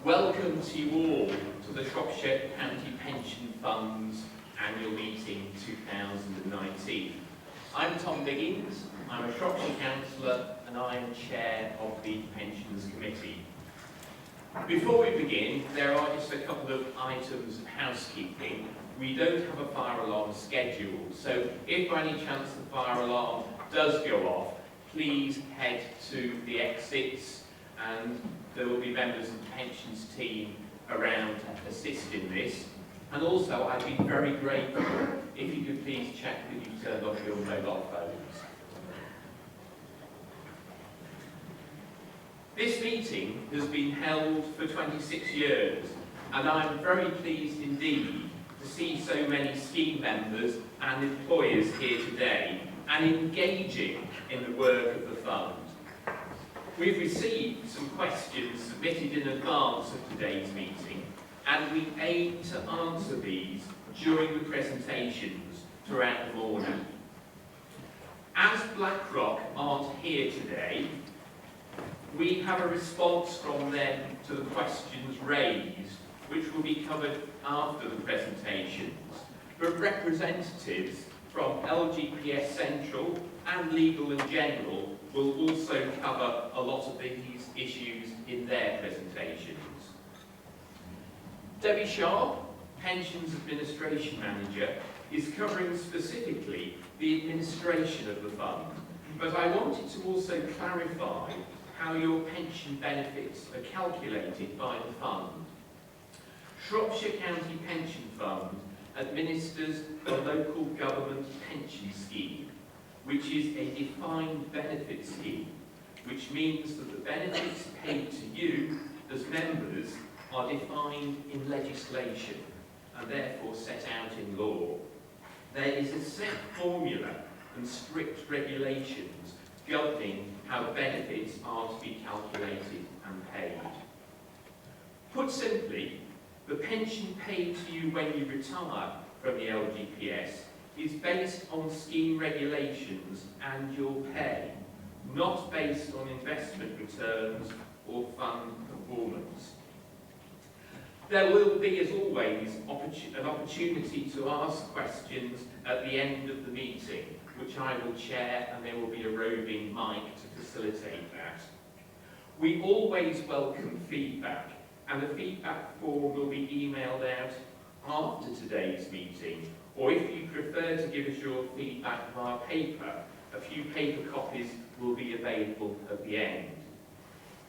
Welcome to you all to the Shropshire County Pension Fund's annual meeting 2019. I'm Tom Biggins, I'm a Shropshire councillor and I am chair of the Pensions Committee. Before we begin, there are just a couple of items of housekeeping. We don't have a fire alarm scheduled, so if by any chance the fire alarm does go off, please head to the exits and there will be members of the pensions team around to assist in this. And also, I'd be very grateful if you could please check that you've turned off your mobile phones. This meeting has been held for 26 years, and I'm very pleased indeed to see so many scheme members and employers here today and engaging in the work of the fund. We've received some questions submitted in advance of today's meeting, and we aim to answer these during the presentations throughout the morning. As BlackRock aren't here today, we have a response from them to the questions raised, which will be covered after the presentations. But representatives from LGPS Central and Legal and General will also cover a lot of these issues in their presentations. Debbie Sharp, Pensions Administration Manager, is covering specifically the administration of the fund, but I wanted to also clarify how your pension benefits are calculated by the fund. Shropshire County Pension Fund administers a local government pension scheme, which is a defined benefit scheme, which means that the benefits paid to you as members are defined in legislation and therefore set out in law. There is a set formula and strict regulations governing how benefits are to be calculated and paid. Put simply, the pension paid to you when you retire from the LGPS is based on scheme regulations and your pay, not based on investment returns or fund performance. There will be, as always, an opportunity to ask questions at the end of the meeting, which I will chair, and there will be a roving mic to facilitate that. We always welcome feedback, and the feedback form will be emailed out after today's meeting, or if you prefer to give us your feedback via paper, a few paper copies will be available at the end.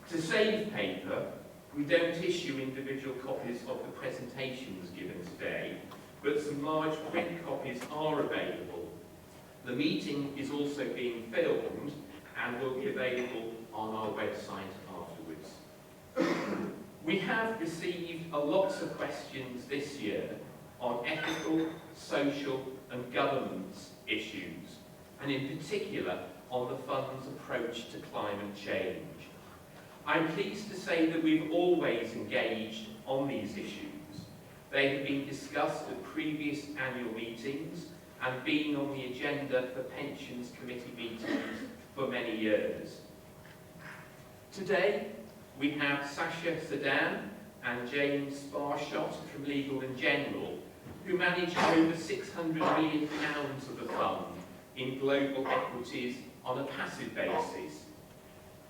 To save paper, we don't issue individual copies of the presentations given today, but some large print copies are available. The meeting is also being filmed and will be available on our website afterwards. We have received a lot of questions this year on ethical, social and governance issues, and in particular on the fund's approach to climate change. I'm pleased to say that we've always engaged on these issues. They have been discussed at previous annual meetings and been on the agenda for Pensions Committee meetings for many years. Today, we have Sasha Sedan and James Sparshott from Legal and General, who manage over £600 million of the fund in global equities on a passive basis.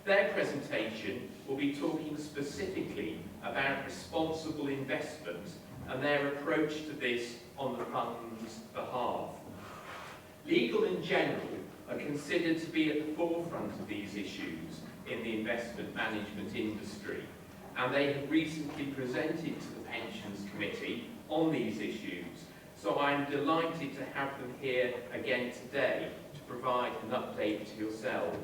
Their presentation will be talking specifically about responsible investment and their approach to this on the fund's behalf. Legal and General are considered to be at the forefront of these issues in the investment management industry, and they have recently presented to the Pensions Committee on these issues, so I'm delighted to have them here again today to provide an update to yourselves.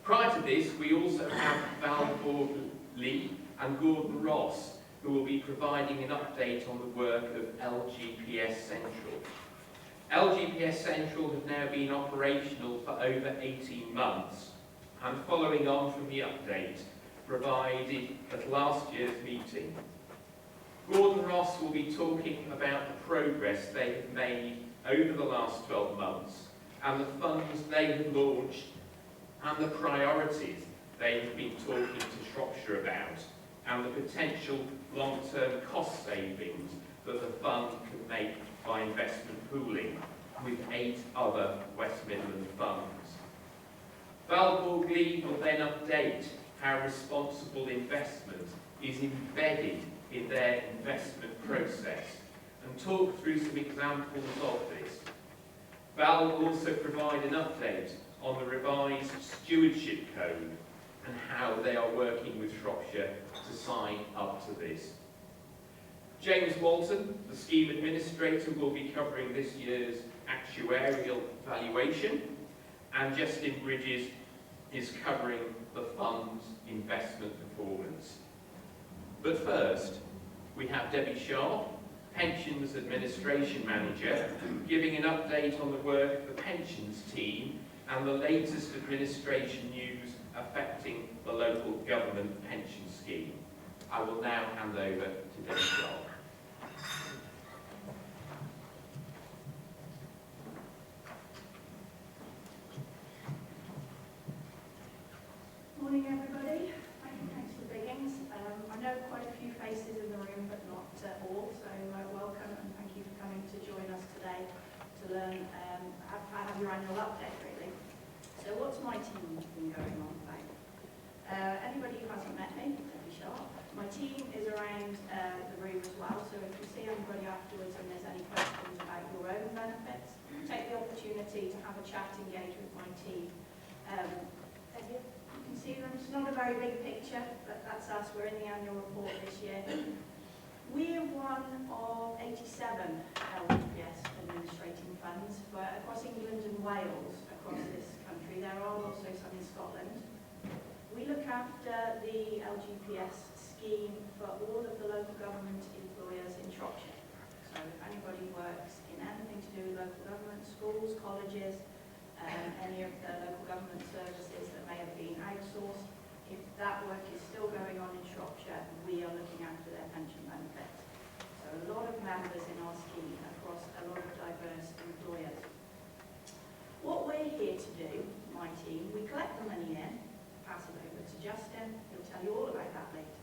Prior to this, we also have Val Lee and Gordon Ross, who will be providing an update on the work of LGPS Central. LGPS Central have now been operational for over 18 months, and following on from the update provided at last year's meeting. Gordon Ross will be talking about the progress they have made over the last 12 months and the funds they have launched and the priorities they have been talking to Shropshire Shropshire about, and the potential long-term cost savings that the fund can make by investment pooling with 8 other West Midland funds. Valborg Lee will then update how responsible investment is embedded in their investment process and talk through some examples of this. Val will also provide an update on the revised stewardship code and how they are working with Shropshire to sign up to this. James Walton, the scheme administrator, will be covering this year's actuarial valuation, and Justin Bridges is covering the fund's investment performance. But first, we have Debbie Sharp, Pensions Administration Manager, giving an update on the work of the pensions team and the latest administration news affecting the local government pension scheme. I will now hand over to Debbie Sharp. Morning everybody, thanks for Biggins. I know quite a few faces in the room but not all, so welcome and thank you for coming to join us today to learn, have your annual update really. So what's my team been going on about? Anybody who hasn't met me, Debbie Sharp. My team is around the room as well, so if you see anybody afterwards and there's any questions about your own benefits, take the opportunity to have a chat, engage with my team. You can see them. It's not a very big picture, but that's us. We're in the annual report this year. We are one of 87 LGPS administrating funds across England and Wales, across this country. There are also some in Scotland. We look after the LGPS scheme for all of the local government employers in Shropshire. So if anybody works in anything to do with local government, schools, colleges, any of the local government services that may have been outsourced, if that work is still going on in Shropshire, we are looking after their pension benefits. So a lot of members in our scheme across a lot of diverse employers. What we're here to do, my team, we collect the money in, pass it over to Justin, he'll tell you all about that later.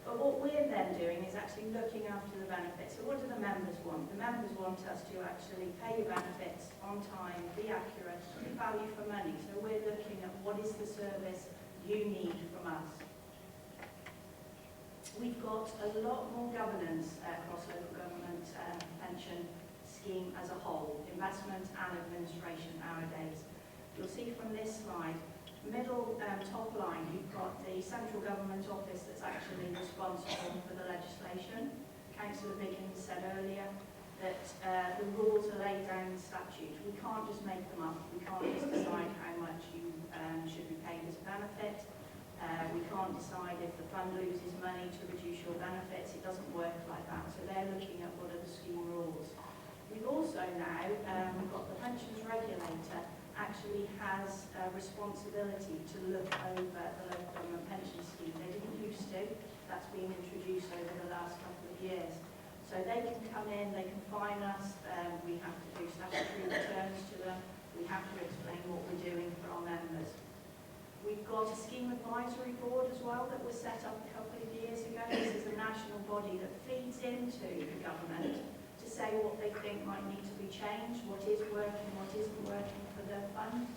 But what we're then doing is actually looking after the benefits. So what do the members want? The members want us to actually pay your benefits on time, be accurate, be value for money. So we're looking at what is the service you need from us. We've got a lot more governance across local government pension scheme as a whole, investment and administration nowadays. You'll see from this slide, middle top line, you've got the central government office that's actually responsible for the legislation. Councillor Biggins said earlier that the rules are laid down in statute. We can't just make them up. We can't just decide how much you should be paid as a benefit. We can't decide if the fund loses money to reduce your benefits. It doesn't work like that. So they're looking at what are the scheme rules. We've also now got the pensions regulator actually has a responsibility to look over the local government pension scheme. They didn't used to. That's been introduced over the last couple of years. So they can come in, they can fine us, we have to do statutory returns to them, we have to explain what we're doing for our members. We've got a scheme advisory board as well that was set up a couple of years ago. This is a national body that feeds into the government to say what they think might need to be changed, what is working, what isn't working for the fund.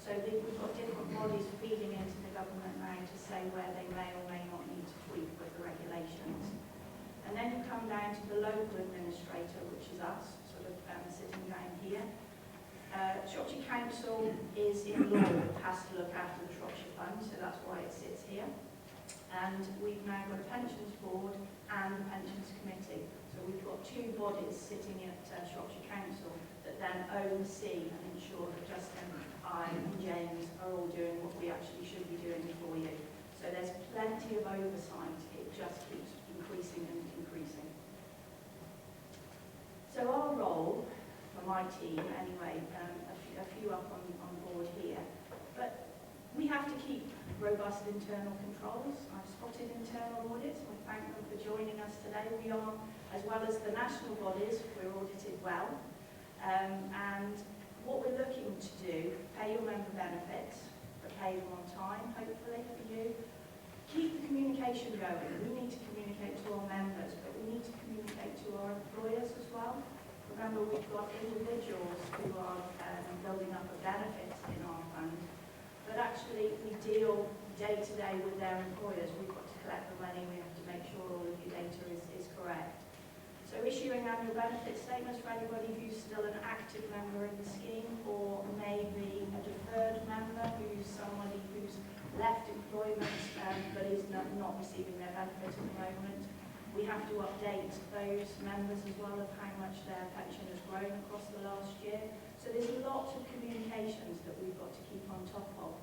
So we've got different bodies feeding into the government now to say where they may or may not need to tweak with the regulations. And then you come down to the local administrator, which is us, sort of sitting down here. Shropshire Council is in law, has to look after the Shropshire Fund, so that's why it sits here. And we've now got a pensions board and a pensions committee. So we've got two bodies sitting at Shropshire Council that then oversee and ensure that Justin, I and James are all doing what we actually should be doing for you. So there's plenty of oversight. It just keeps increasing and increasing. So our role, for my team anyway, a few up on board here, but we have to keep robust internal controls. I've spotted internal audits. I thank them for joining us today. We are, as well as the national bodies, we're audited well. And what we're looking to do, pay your member benefits, but pay them on time, hopefully, for you. Keep the communication going. We need to communicate to our members, but we need to communicate to our employers as well. Remember, we've got individuals who are building up a benefit in our fund, but actually we deal day to day with their employers. We've got to collect the money, we have to make sure all of your data is correct. So issuing annual benefit statements for anybody who's still an active member in the scheme, or maybe a deferred member who's somebody who's left employment but is not receiving their benefit at the moment. We have to update those members as well of how much their pension has grown across the last year. So there's lots of communications that we've got to keep on top of.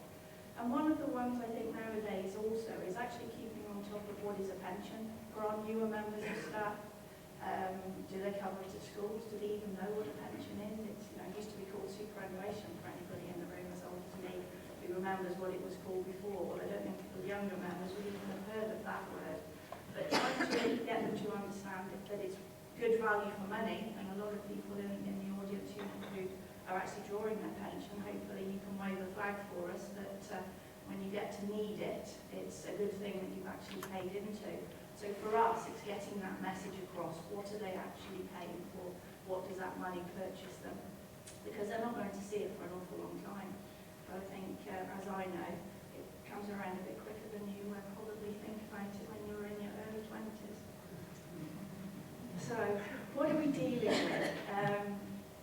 And one of the ones I think nowadays also is actually keeping on top of what is a pension for our newer members of staff. Do they cover it at schools? Do they even know what a pension is? It used to be called superannuation for anybody in the room as old as me who remembers what it was called before. Well, I don't think the younger members would even have heard of that word. But trying to really get them to understand that it's good value for money, and a lot of people in the audience who are actually drawing their pension, hopefully you can wave a flag for us that when you get to need it, it's a good thing that you've actually paid into. So for us, it's getting that message across. What are they actually paying for? What does that money purchase them? Because they're not going to see it for an awful long time. But I think, as I know, it comes around a bit quicker than you probably think about it when you're in your early 20s. So what are we dealing with?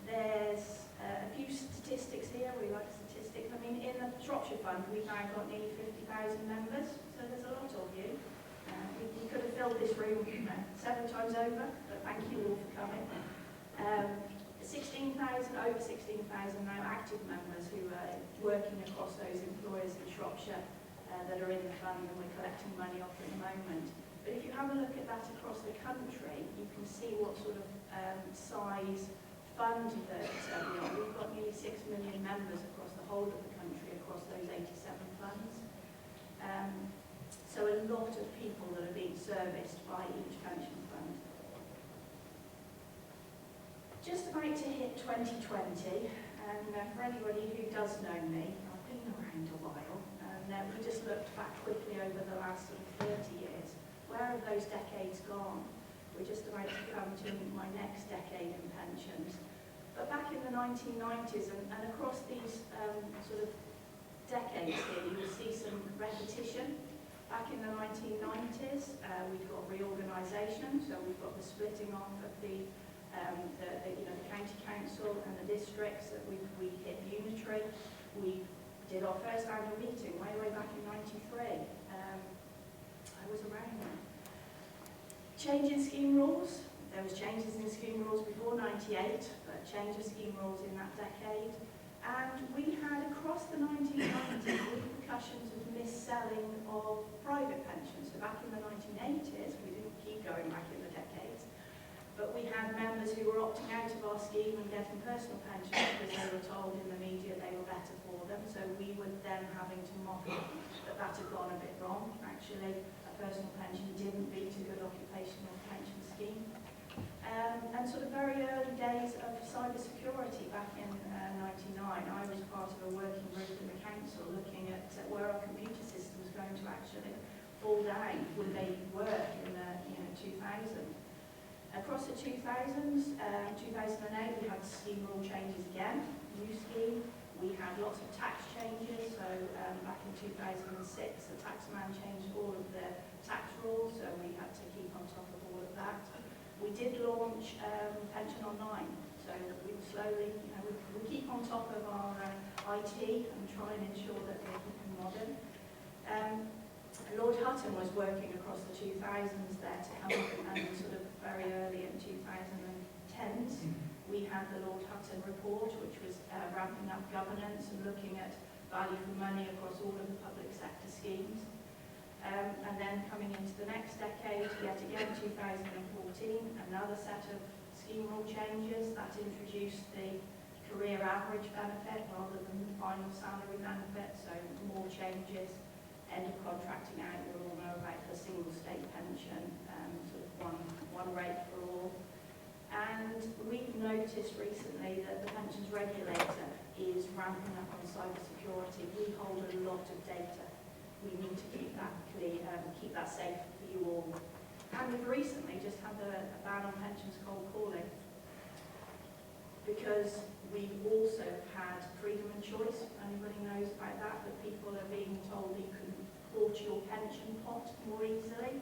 There's a few statistics here. We like statistics. I mean, in the Shropshire Fund, we've now got nearly 50,000 members. So there's a lot of you. We could have filled this room 7 times over, but thank you all for coming. Over 16,000 now active members who are working across those employers in Shropshire that are in the fund, and we're collecting money off at the moment. But if you have a look at that across the country, you can see what sort of size fund that we are. We've got nearly 6 million members across the whole of the country, across those 87 funds. So a lot of people that are being serviced by each pension fund. Just about to hit 2020, and for anybody who does know me, I've been around a while, and we just looked back quickly over the last sort of 30 years. Where have those decades gone? We're just about to come to my next decade in pensions. But back in the 1990s and across these sort of decades here, you will see some repetition. Back in the 1990s, we've got reorganisation, so we've got the splitting off of the county council and the districts. That we hit unitary. We did our first annual meeting way back in '93. I was around then. Change in scheme rules. There was changes in scheme rules before '98, but change of scheme rules in that decade. And we had, across the 1990s, repercussions of mis-selling of private pensions. So back in the 1980s, we didn't keep going back in the decades, but we had members who were opting out of our scheme and getting personal pensions because they were told in the media they were better for them. So we were then having to mock that had gone a bit wrong. Actually, a personal pension didn't beat a good occupational pension scheme. And sort of very early days of cyber security back in '99, I was part of a working group in the council looking at where our computer system was going to actually fall down when they were in 2000. Across the 2000s, 2008, we had scheme rule changes again, new scheme. We had lots of tax changes, so back in 2006, the taxman changed all of the tax rules, so we had to keep on top of all of that. We did launch Pension Online, so we slowly, we keep on top of our IT and try and ensure that we're keeping modern. Lord Hutton was working across the 2000s there to come up, and sort of very early in 2010s, we had the Lord Hutton report, which was ramping up governance and looking at value for money across all of the public sector schemes. And then coming into the next decade, yet again 2014, another set of scheme rule changes that introduced the career average benefit rather than the final salary benefit, so more changes, end of contracting out. We all know about the single state pension, sort of one rate for all. And we've noticed recently that the pensions regulator is ramping up on cyber security. We hold a lot of data. we need to keep that clear, keep that safe for you all. And we've recently just had a ban on pensions cold calling, because we've also had freedom and choice. Anybody knows about that? That people are being told you can port your pension pot more easily.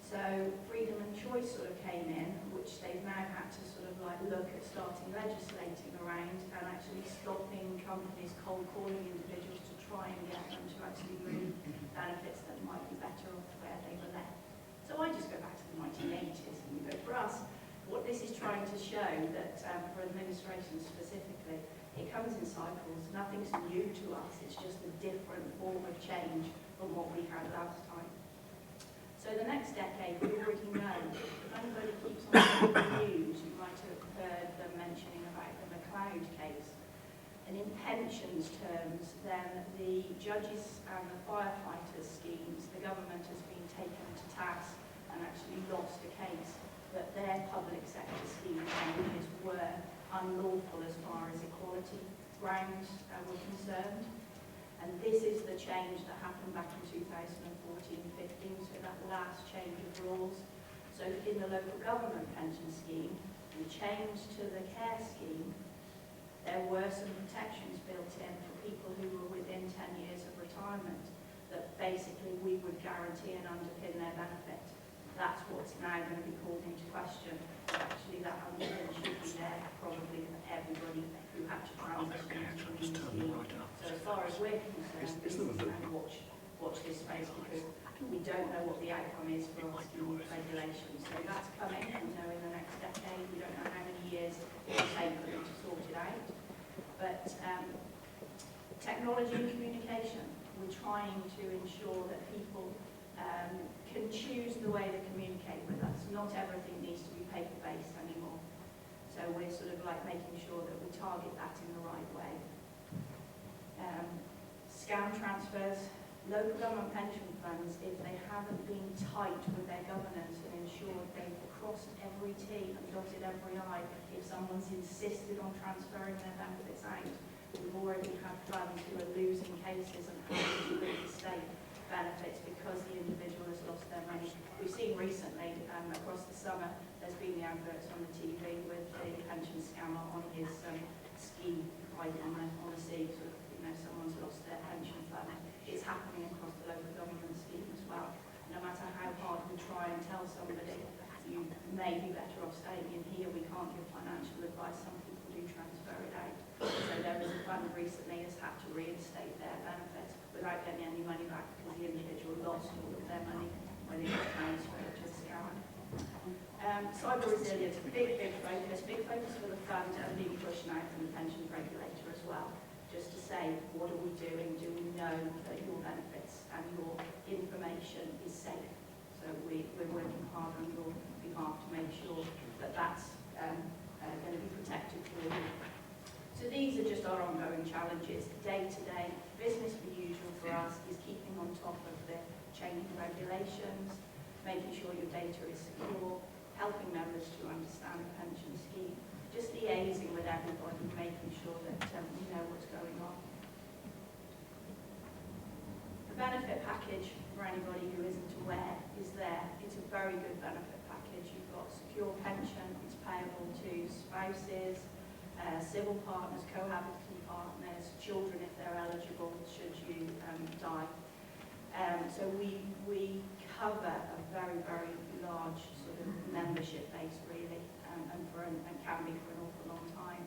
So freedom and choice sort of came in, which they've now had to sort of like look at starting legislating around and actually stopping companies cold calling individuals to try and get them to actually reap benefits that might be better off where they were left. So I just go back to the 1980s and go, for us, what this is trying to show that for administration specifically, it comes in cycles, nothing's new to us, it's just a different form of change from what we had last time. So the next decade, we already know, if anybody keeps on the news, you might have heard them mentioning about the McLeod case. And in pensions terms, then the judges and the firefighters schemes, the government has been taken to task and actually lost a case that their public sector scheme changes were unlawful as far as equality grounds were concerned. And this is the change that happened back in 2014-15, so that last change of rules. So in the local government pension scheme, the change to the care scheme, there were some protections built in for people who were within 10 years of retirement that basically we would guarantee and underpin their benefit. That's what's now going to be called into question. Actually, that underpin should be there probably for everybody who had to transition into the scheme. So as far as we're concerned, this is watch this space, because we don't know what the outcome is for our scheme regulations. So that's coming, we know in the next decade. We don't know how many years it will take for them to sort it out. But technology and communication, we're trying to ensure that people can choose the way they communicate with us. Not everything needs to be paper-based anymore. So we're sort of like making sure that we target that in the right way. Scam transfers, local government pension funds, if they haven't been tight with their governance and ensured they've crossed every T and dotted every I, if someone's insisted on transferring their benefits out, we've already had funds who are losing cases and having to reinstate benefits because the individual has lost their money. We've seen recently, across the summer, there's been the adverts on the TV with the pension scammer on his scheme hiding on the sea, sort of, someone's lost their pension fund. It's happening across the local government scheme as well. No matter how hard we try and tell somebody, you may be better off staying in here, we can't give financial advice, some people do transfer it out. So there was a fund recently has had to reinstate their benefits without getting any money back because the individual lost all of their money when it was transferred to the scammer. Cyber resilience, big focus for the fund, and really pushing out from the pensions regulator as well. Just to say, what are we doing? Do we know that your benefits and your information is safe? So we're working hard on your behalf to make sure that that's going to be protected for you. So these are just our ongoing challenges. Day to day, business as usual for us is keeping on top of the changing regulations, making sure your data is secure, helping members to understand the pension scheme, just liaising with everybody, making sure that we know what's going on. The benefit package, for anybody who isn't aware, is there. It's a very good benefit package. You've got secure pension, it's payable to spouses, civil partners, cohabiting partners, children if they're eligible, should you die. So we cover a very, very large sort of membership base, really, and can be for an awful long time.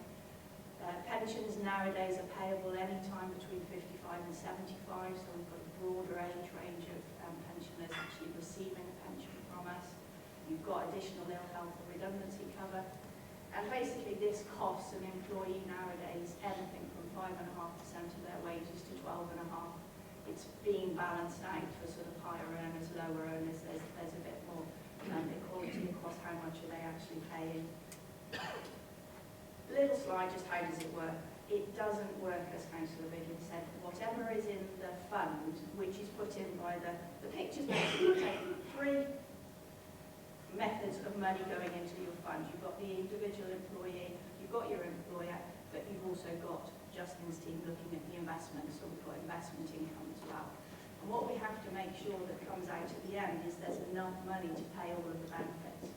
Pensions nowadays are payable any time between 55 and 75, so we've got a broader age range of pensioners actually receiving a pension from us. You've got additional ill health and redundancy cover. And basically this costs an employee nowadays anything from 5.5% of their wages to 12.5%. It's being balanced out for sort of higher earners, lower earners. There's a bit more equality across how much are they actually paying. Little slide, just how does it work? It doesn't work as Councillor Biggin said. Whatever is in the fund, which is put in by the pictures, basically take three methods of money going into your fund. You've got the individual employee, you've got your employer, but you've also got Justin's team looking at the investments, so we've got investment income as well. And what we have to make sure that comes out at the end is there's enough money to pay all of the benefits.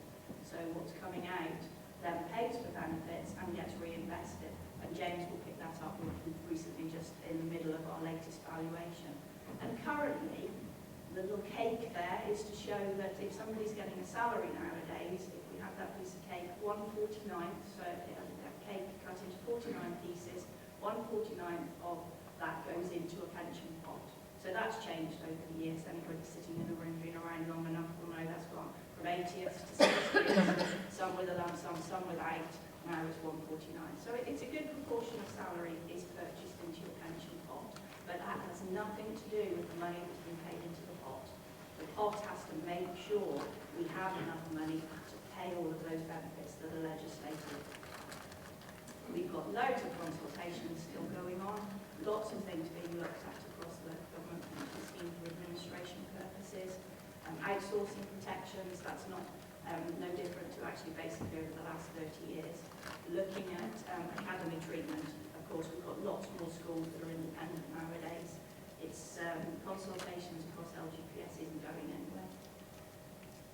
So what's coming out then pays for benefits and gets reinvested. And James will pick that up. We've recently just in the middle of our latest valuation. And currently, the little cake there is to show that if somebody's getting a salary nowadays, if we have that piece of cake, 1/49th, so that cake cut into 49 pieces, 1/49th of that goes into a pension pot. So that's changed over the years. Anybody sitting in the room been around long enough will know that's gone from 80th to 60th, some with a lump sum, some without. Now it's 1/49. So it's a good proportion of salary is purchased into your pension pot, but that has nothing to do with the money that's been paid into the pot. The pot has to make sure we have enough money to pay all of those benefits that are legislated. We've got loads of consultations still going on, lots of things being looked at across the government pension scheme for administration purposes. Outsourcing protections, that's not no different to actually basically over the last 30 years. Looking at academy treatment, of course we've got lots more schools that are independent nowadays. It's consultations across LGPS isn't going anywhere.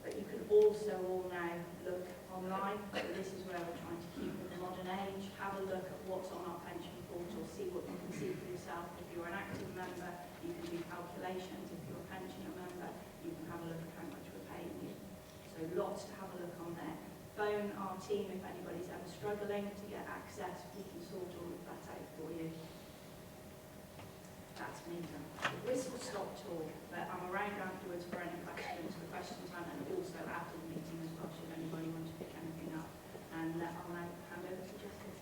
But you can also all now look online, so this is where we're trying to keep with the modern age. Have a look at what's on our pension portal, see what you can see for yourself. If you're an active member, you can do calculations. If you're a pensioner member, you can have a look at how much we're paying you. So lots to have a look on there. Phone our team if anybody's ever struggling to get access. We can sort all of that out for you. That's me done. The whistle stop tour, but I'm around afterwards for any questions, for question time, and also after the meeting as well, should anybody want to pick anything up. And I'll now hand over to Justice.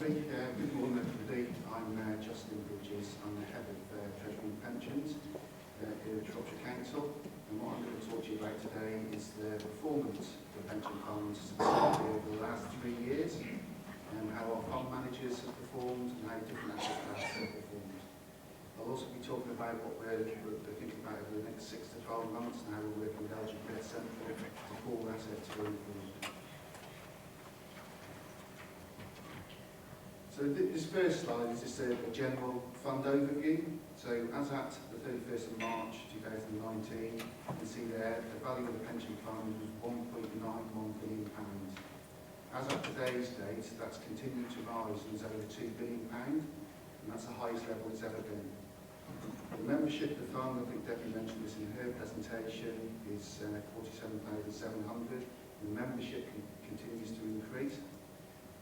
Good morning everybody. I'm Justin Bridges. I'm the head of Treasury and Pensions here at Shropshire Council. And what I'm going to talk to you about today is the performance of the pension funds specifically over the last 3 years, and how our fund managers have performed and how different asset classes have performed. I'll also be talking about what we're thinking about over the next 6 to 12 months and how we're working with LGPS Central to pull assets going forward. So this first slide is just a general fund overview. So as at the 31st of March 2019, you can see there the value of the pension fund was £1.91 billion. As at today's date, that's continued to rise and is over £2 billion, and that's the highest level it's ever been. The membership of the fund, I think Debbie mentioned this in her presentation, is 47,700. The membership continues to increase.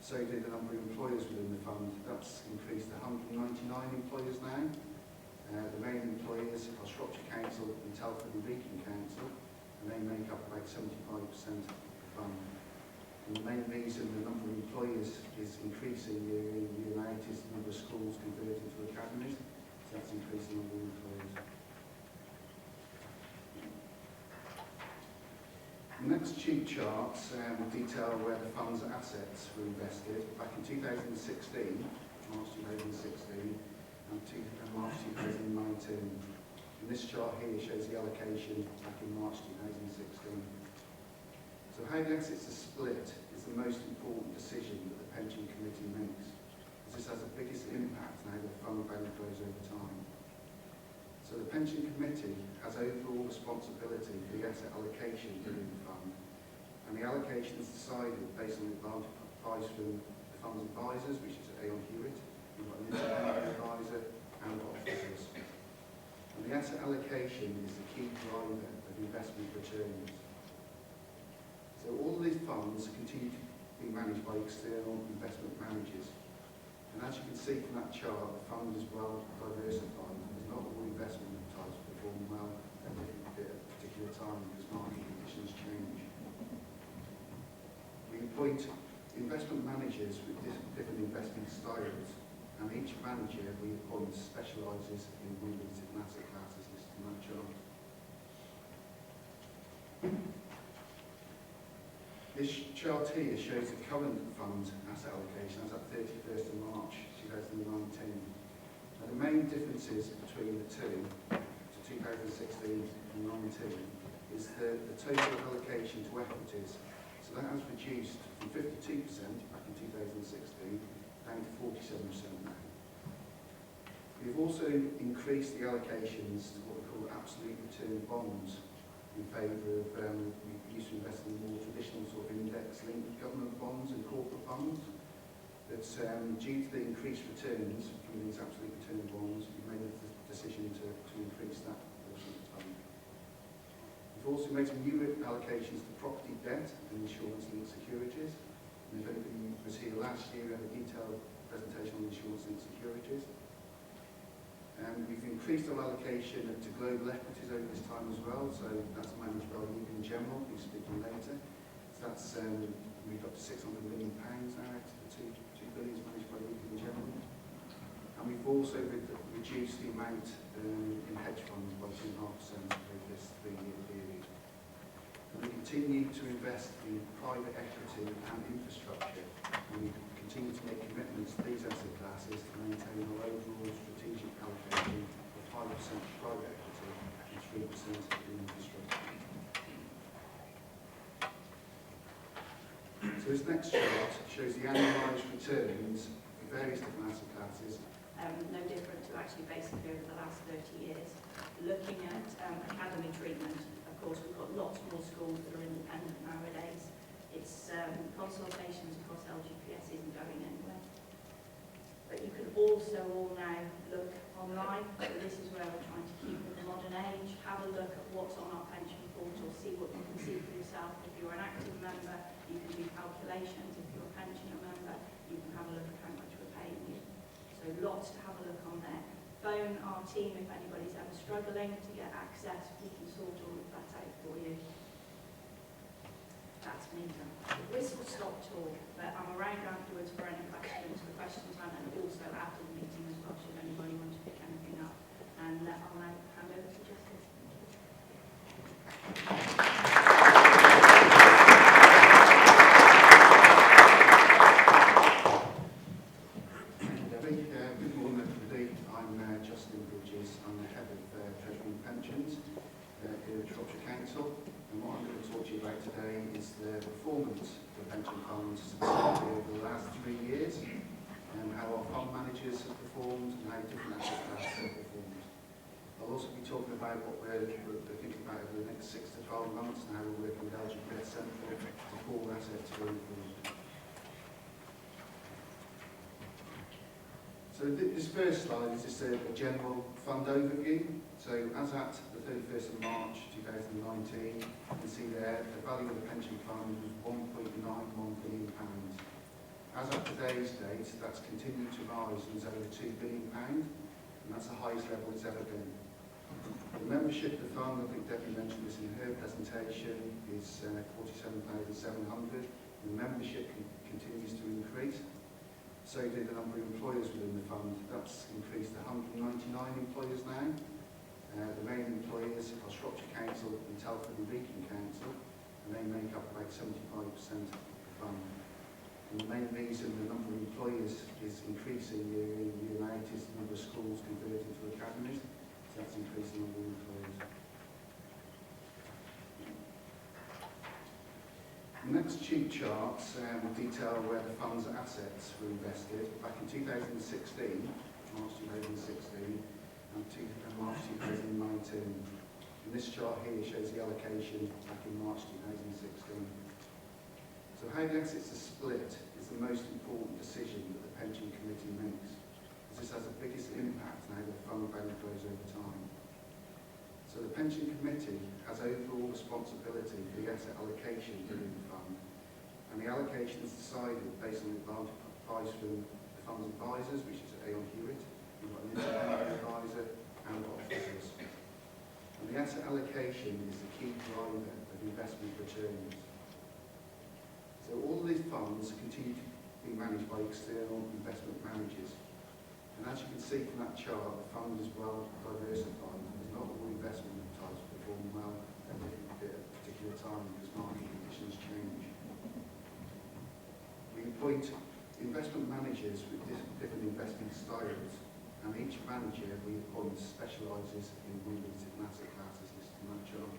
So did the number of employers within the fund. That's increased to 199 employers now. The main employers are Shropshire Council and Telford and Beacon Council, and they make up about 75% of the fund. And the main reason the number of employers is increasing year in, year out is the number of schools converted to academies, so that's increasing the number of employers. The next two charts detail where the fund's assets were invested back in 2016, March 2016, and March 2019. And this chart here shows the allocation back in March 2016. So how the assets are split is the most important decision that the pension committee makes, as this has the biggest impact on how the fund value grows over time. So the pension committee has overall responsibility for the asset allocation within the fund, and the allocation is decided based on advice from the fund's advisors, which is Aon Hewitt. We've got an independent advisor and officers. And the asset allocation is the key driver of investment returns. So all of these funds continue to be managed by external investment managers. And as you can see from that chart, the fund is well diversified. There's not all investment types perform well at a particular time because market conditions change. We appoint investment managers with different investing styles, and each manager we appoint specialises in one of these different asset classes listed in that chart. This chart here shows the current fund asset allocation as at 31st of March 2019. Now the main differences between the two, to 2016 and 19, is the total allocation to equities. So So that has reduced from 52% back in 2016 down to 47% now. We've also increased the allocations to what we call absolute return bonds in favour of, we used to invest in more traditional sort of index-linked government bonds and corporate bonds. But due to the increased returns from these absolute return bonds, we've made the decision to increase that portion of the fund. We've also made some new allocations to property debt and insurance-linked securities. And if anybody was here last year, we had a detailed presentation on insurance-linked securities. We've increased our allocation to global equities over this time as well, so that's managed by Legal & General, who's speaking later. So that's moved up to £600 million now out of the 2 billion managed by Legal & General. And we've also reduced the amount in hedge funds by 2.5% over this 3-year period. And we continue to invest in private equity and infrastructure, and we continue to make commitments to these asset classes to maintain our overall strategic allocation of 5% to private equity and 3% in infrastructure. So this next chart shows the annualised returns for various different asset classes. No different to actually basically over the last 30 years. Looking at academy treatment, of course we've got lots more schools that are independent nowadays. It's consultations across LGPS isn't going anywhere. But you can also all now look online, so this is where we're trying to keep with the modern age. Have a look at what's on our pension portal, see what you can see for yourself. If you're an active member, you can do calculations. If you're a pensioner member, you can have a look at how much we're paying you. So lots to have a look on there. Phone our team if anybody's ever struggling to get access. We can sort all of that out for you. That's me done. The whistle stop tour, but I'm around afterwards for any questions, for question time, and also after the meeting as well, should anybody want to pick anything up. And I'll now hand over to Justice. Good morning everybody. I'm Justin Bridges. I'm the head of Treasury and Pensions here at Shropshire Council. And what I'm going to talk to you about today is the performance of the pension funds over the last 3 years, and how our fund managers have performed and how different asset classes have performed. I'll also be talking about what we're thinking about over the next 6 to 12 months and how we're working with LGPS Central to pull assets going forward. So this first slide is just a general fund overview. So as at the 31st of March 2019, you can see there the value of the pension fund was £1.91 billion. As at today's date, that's continued to rise and is over £2 billion, and that's the highest level it's ever been. The membership of the fund, I think Debbie mentioned this in her presentation, is 47,700. The membership continues to increase. So did the number of employers within the fund. That's increased to 199 employers now. The main employers are Shropshire Council and Telford and Beacon Council, and they make up about 75% of the fund. And the main reason the number of employers is increasing year in, year out is the number of schools converted to academies. So that's increasing the number of employers. The next two charts will detail where the fund's assets were invested back in 2016, March 2016, and March 2019. And this chart here shows the allocation back in March 2016. So how the assets are split is the most important decision that the pension committee makes, as this has the biggest impact on how the fund value grows over time. So the pension committee has overall responsibility for the asset allocation within the fund, and the allocation is decided based on advice from the fund's advisors, which is Aon Hewitt. We've got an independent advisor and officers. And the asset allocation is the key driver of investment returns. So all of these funds continue to be managed by external investment managers. And as you can see from that chart, the fund is well diversified. There's not all investment types perform well at a particular time because market conditions change. We appoint investment managers with different investing styles, and each manager we appoint specialises in one of these different asset classes listed in that chart.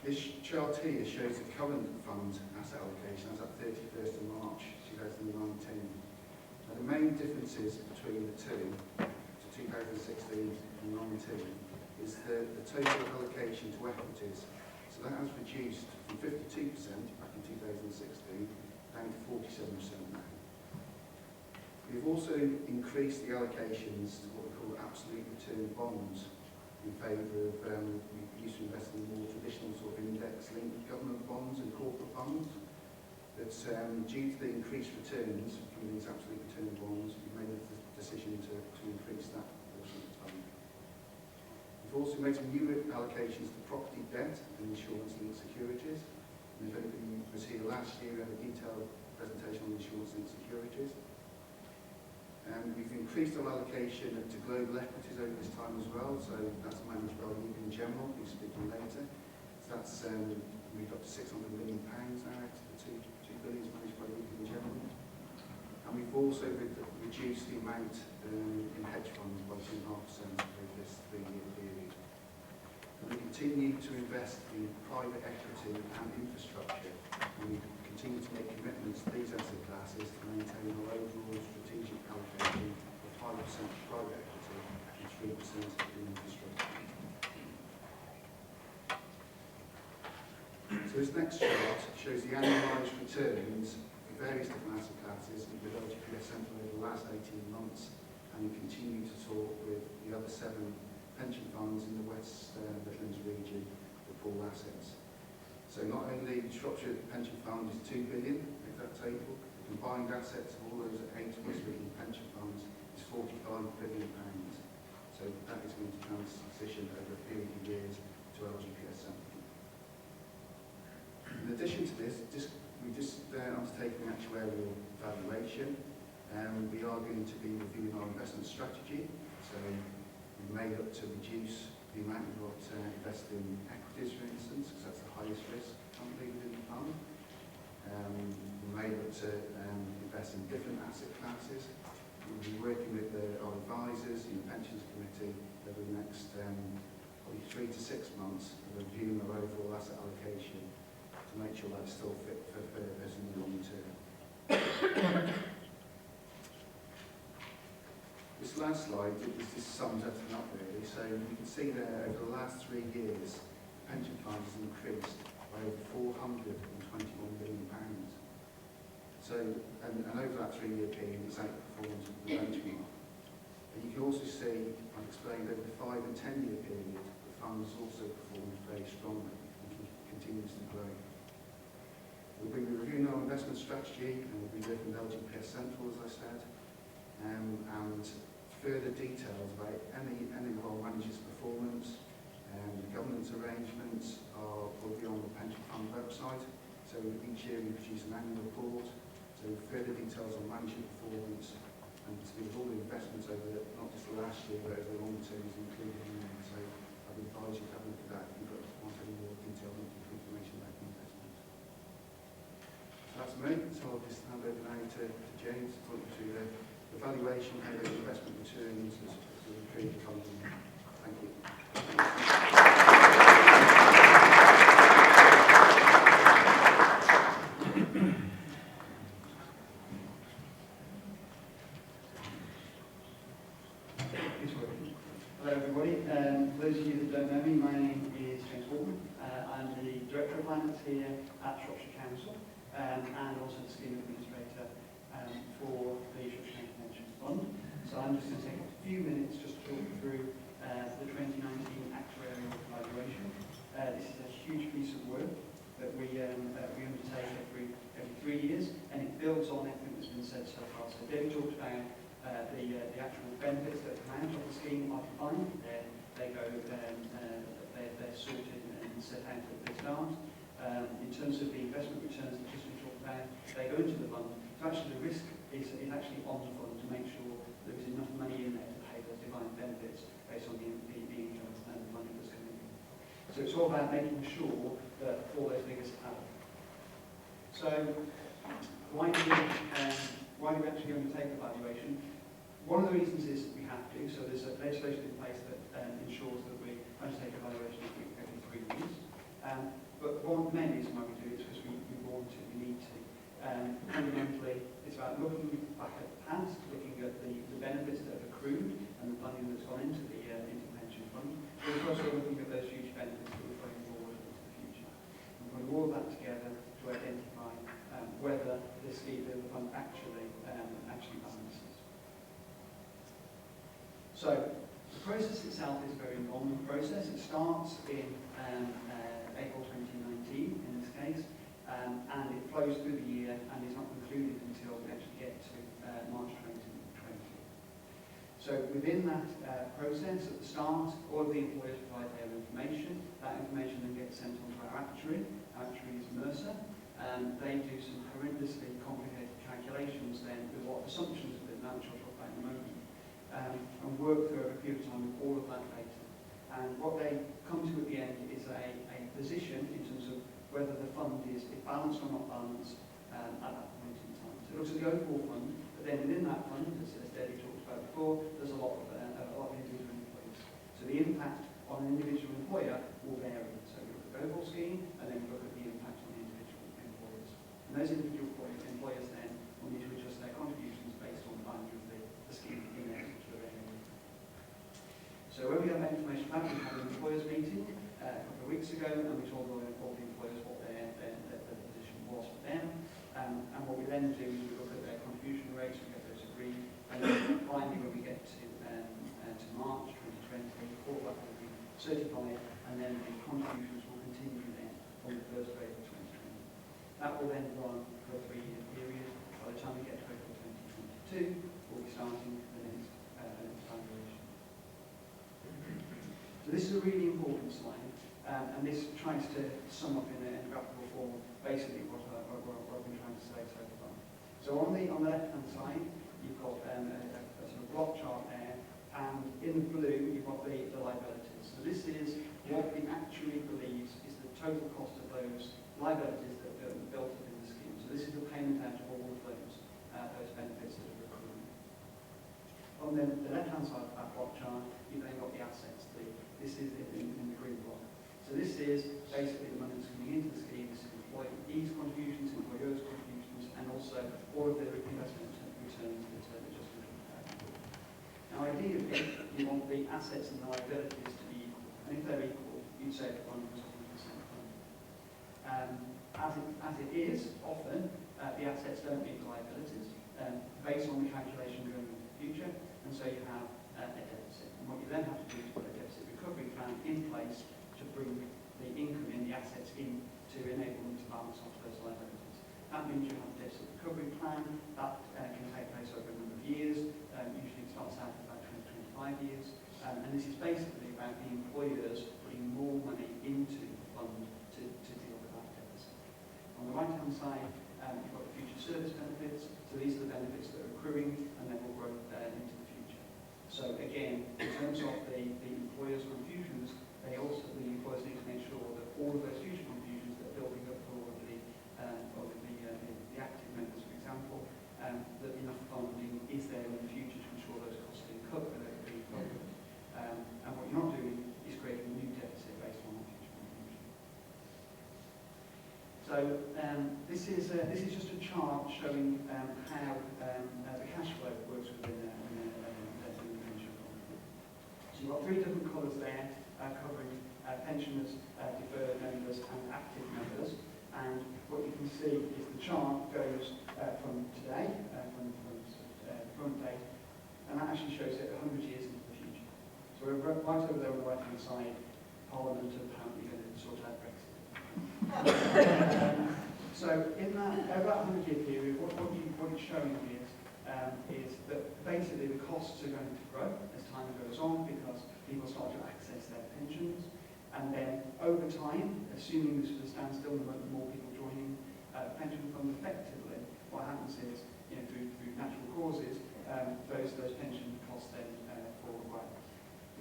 This chart here shows the current fund asset allocation as at 31st of March 2019. Now the main differences between the two, to 2016 and 19, is the total allocation to equities. So that has reduced from 52% back in 2016 down to 47% now. We've also increased the allocations to what we call absolute return bonds in favour of, we used to invest in more traditional sort of index-linked government bonds and corporate bonds. But due to the increased returns from these absolute return bonds, we've made the decision to increase that portion of the fund. We've also made some new allocations to property debt and insurance-linked securities. And if anybody was here last year, we had a detailed presentation on insurance-linked securities. We've increased our allocation to global equities over this time as well, so that's managed by Legal & General, who's speaking later. So that's, we've got £600 million now out of the 2 billion managed by Legal & General. And we've also reduced the amount in hedge funds by 2.5% over this 3-year period. And we continue to invest in private equity and infrastructure, and we continue to make commitments to these asset classes to maintain our overall strategic allocation of 5% private equity and 3% in infrastructure. So this next chart shows the annualised returns for various different asset classes with LGPS Central over the last 18 months, and we continue to talk with the other 7 pension funds in the West Midlands region for pool assets. So not only the Shropshire Pension Fund is 2 billion, if that table, the combined assets of all those 8 West Midlands pension funds is £45 billion. So that is going to transition over a period of years to LGPS Central. In addition to this, we just undertaken an actuarial valuation. We are going to be reviewing our investment strategy. So we may look to reduce the amount we've got invested in equities, for instance, because that's the highest risk company within the fund. We may look to invest in different asset classes. We'll be working with our advisors in the Pensions Committee over the next probably 3 to 6 months, reviewing our overall asset allocation to make sure that's still fit for purpose in the long term. This last slide just sums everything up really. So you can see there over the last 3 years, the pension fund has increased by over £421 million. So, and over that 3-year period, it's outperformed the benchmark. And you can also see, I've explained over the 5 and 10-year period, the fund has also performed very strongly and continues to grow. We'll be reviewing our investment strategy, and we'll be working with LGPS Central, as I said, and further details about any of our managers' performance and the governance arrangements will be on the pension fund website. So each year we produce an annual report. So further details on manager performance and to do with all the investments over not just the last year but over the long term is included in there. So I'd advise you to have a look at that if you want any more detailed information about the investment. So that's me. So I'll just hand over now to James to talk you through the valuation and the investment returns as we create the company. Thank you. Hello everybody. For those of you that don't know me, my name is James Walton. I'm the Director of Finance here at Shropshire Council and also the Scheme Administrator for the Shropshire County Pension Fund. So I'm just going to take a few minutes just to talk through the 2019 Actuarial Valuation. This is a huge piece of work that we undertake every 3 years, and it builds on everything that's been said so far. So David talked about the actual benefits that come out of the scheme are defined. They're sorted and set out at the start. In terms of the investment returns that just we talked about, they go into the fund. So actually the risk is actually on the fund to make sure there is enough money in there to pay those defined benefits based on the income and the money that's coming in. So it's all about making sure that all those figures add up. So why do we actually undertake the valuation? One of the reasons is that we have to. So there's a legislation in place that ensures that we undertake a valuation every 3 years. But one main reason why we do it is because we want to, we need to. Fundamentally, it's about looking back at the past, looking at the benefits that have accrued and the funding that's gone into the pension fund, but it's also looking at those future benefits that we're going forward into the future. And putting all of that together to identify whether the scheme of the fund actually balances. So the process itself is a very normal process. It starts in April 2019 in this case, and it flows through the year and is not concluded until we actually get to March 2020. So within that process, at the start, all of the employers provide their information. That information then gets sent on to our actuary. Our actuary is Mercer. They do some horrendously complicated calculations then with what assumptions have been made, which I'll talk about in a moment, and work through over a period of time with all of that data. And what they come to at the end is a position in terms of whether the fund is balanced or not balanced at that point in time. So it looks at the overall fund, but then within that fund, as Debbie talked about before, there's a lot of individual employees. So the impact on an individual employer will vary. So we look at the overall scheme, and then we look at the impact on the individual employers. And those individual employers then will need to adjust their contributions based on the value of the scheme in their particular area. So when we got that information back, we had an employers meeting a couple of weeks ago, and we told all the employers what their position was for them. And what we then do is we look at their contribution rates, we get those agreed, and then finally when we get to March 2020, all that will be certified, and then the contributions will continue then from the 1st of April 2020. That will then run for a 3-year period. By the time we get to April 2022, we'll be starting the next valuation. So this is a really important slide, and this tries to sum up in a graphical form basically what I've been trying to say so far. So on the left-hand side, you've got a sort of block chart there, and in the blue, you've got the liabilities. So this is what the actuary believes is the total cost of those liabilities that are built up in the scheme. So this is the payment out of all of those benefits that are accruing. On the left-hand side of that block chart, you've then got the assets. This is in the green block. So this is basically the money that's coming into the scheme. This is employees' contributions, employers' contributions, and also all of the investment returns that just been about. Now, ideally, you want the assets and the liabilities to be equal. And if they're equal, you'd say the fund was 100% fund. As it is, often, the assets don't meet the liabilities based on the calculation going into the future, and so you have a deficit. And what you then have to do is put a deficit recovery plan in place to bring the income in, the assets in, to enable them to balance off those liabilities. That means you have a deficit recovery plan. That can take place over a number of years. Usually it starts out at about 20-25 years. And this is basically about the employers putting more money into the fund to deal with that deficit. On the right-hand side, you've got the future service benefits. So these are the benefits that are accruing and then will grow into the future. So again, in terms of the employers' contributions, the employers need to make sure that all of those future contributions that are building up for all of the active members, for example, that enough funding is there in the future to ensure those costs are being covered. And what you're not doing is creating a new deficit based on that future contribution. So this is just a chart showing how the cash flow works within the pension fund. So you've got 3 different colours there covering pensioners, deferred members and active members. And what you can see is the chart goes from today, from the current date, and that actually shows it 100 years into the future. So we're right over there on the right-hand side. Parliament are apparently going to sort out Brexit. So in that, over that 100-year period, what it's showing is that basically the costs are going to grow as time goes on because people start to access their pensions. And then over time, assuming this was a standstill, the more people joining the pension fund effectively, what happens is, through natural causes, those pension costs then fall away.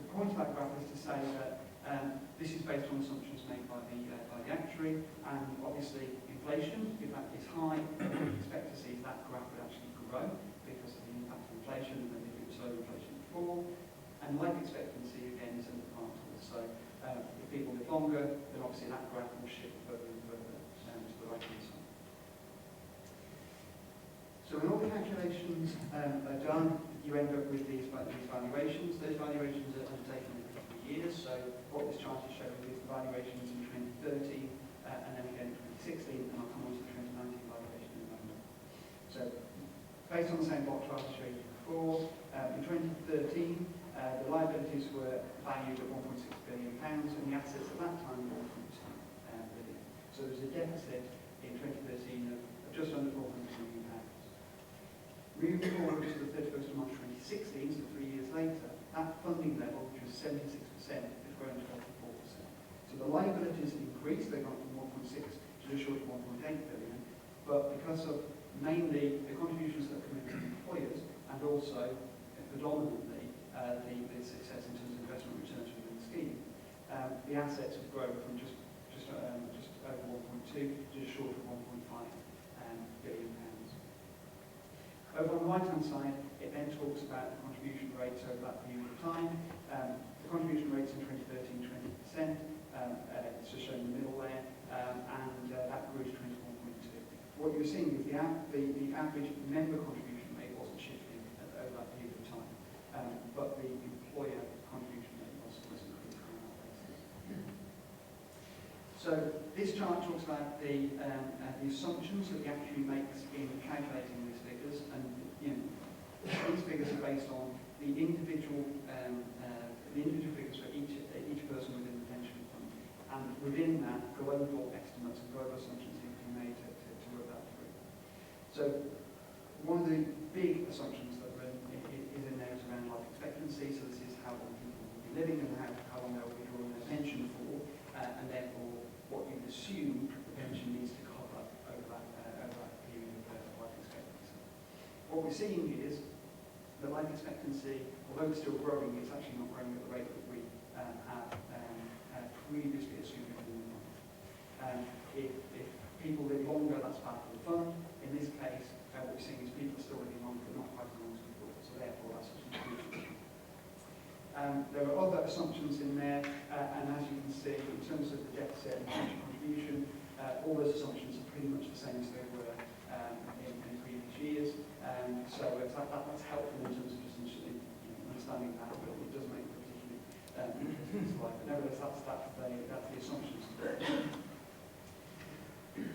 The point of that graph is to say that this is based on assumptions made by the actuary, and obviously inflation, if that is high, what we expect to see is that graph would actually grow because of the impact of inflation, and then if it was low, inflation would fall. And life expectancy again is under part of it. So If people live longer, then obviously that graph will shift further and further to the right-hand side. So when all the calculations are done, you end up with these valuations. Those valuations are undertaken every 3 years. So what this chart is showing is the valuations in 2013 and then again in 2016, and I'll come on to the 2019 valuation in a moment. So based on the same block chart I showed you before, in 2013, the liabilities were valued at £1.6 billion and the assets at that time were £1.2 billion. So there was a deficit in 2013 of just under £400 million. Moving forward to the 31st of March 2016, so 3 years later, that funding level, which was 76%, has grown to 44%. So the liabilities increased, they got from 1.6 to just short of 1.8 billion, but because of mainly the contributions that come in from employers and also predominantly the success in terms of investment returns within the scheme, the assets have grown from just over 1.2 to just short of 1.5 billion pounds. Over on the right-hand side, it then talks about the contribution rates over that period of time. The contribution rates in 2013, 20%, it's just shown in the middle there, and that grew to 21.2. What you're seeing is the average member contribution rate wasn't shifting over that period of time, but the employer contribution rate was increasing on that basis. So this chart talks about the assumptions that the actuary makes in calculating these figures, and these figures are based on the individual figures for each person within the pension fund, and within that, global estimates and global assumptions need to be made to work that through. So one of the big assumptions that is in there is around life expectancy. So this is how long people will be living and how long they will be drawing their pension for, and therefore what you assume the pension needs to cover over that period of life expectancy. What we're seeing is the life expectancy, although it's still growing, it's actually not growing at the rate that we had previously assumed within the fund. If people live longer, that's bad for the fund. In this case, what we're seeing is people are still living longer, but not quite as long as we thought. So therefore, that's a huge. There are other assumptions in there, and as you can see, in terms of the deficit and pension contribution, all those assumptions are pretty much the same as they were in previous years. So that's helpful in terms of just understanding that, but it does make it particularly interesting slide. But nevertheless, that's the assumptions.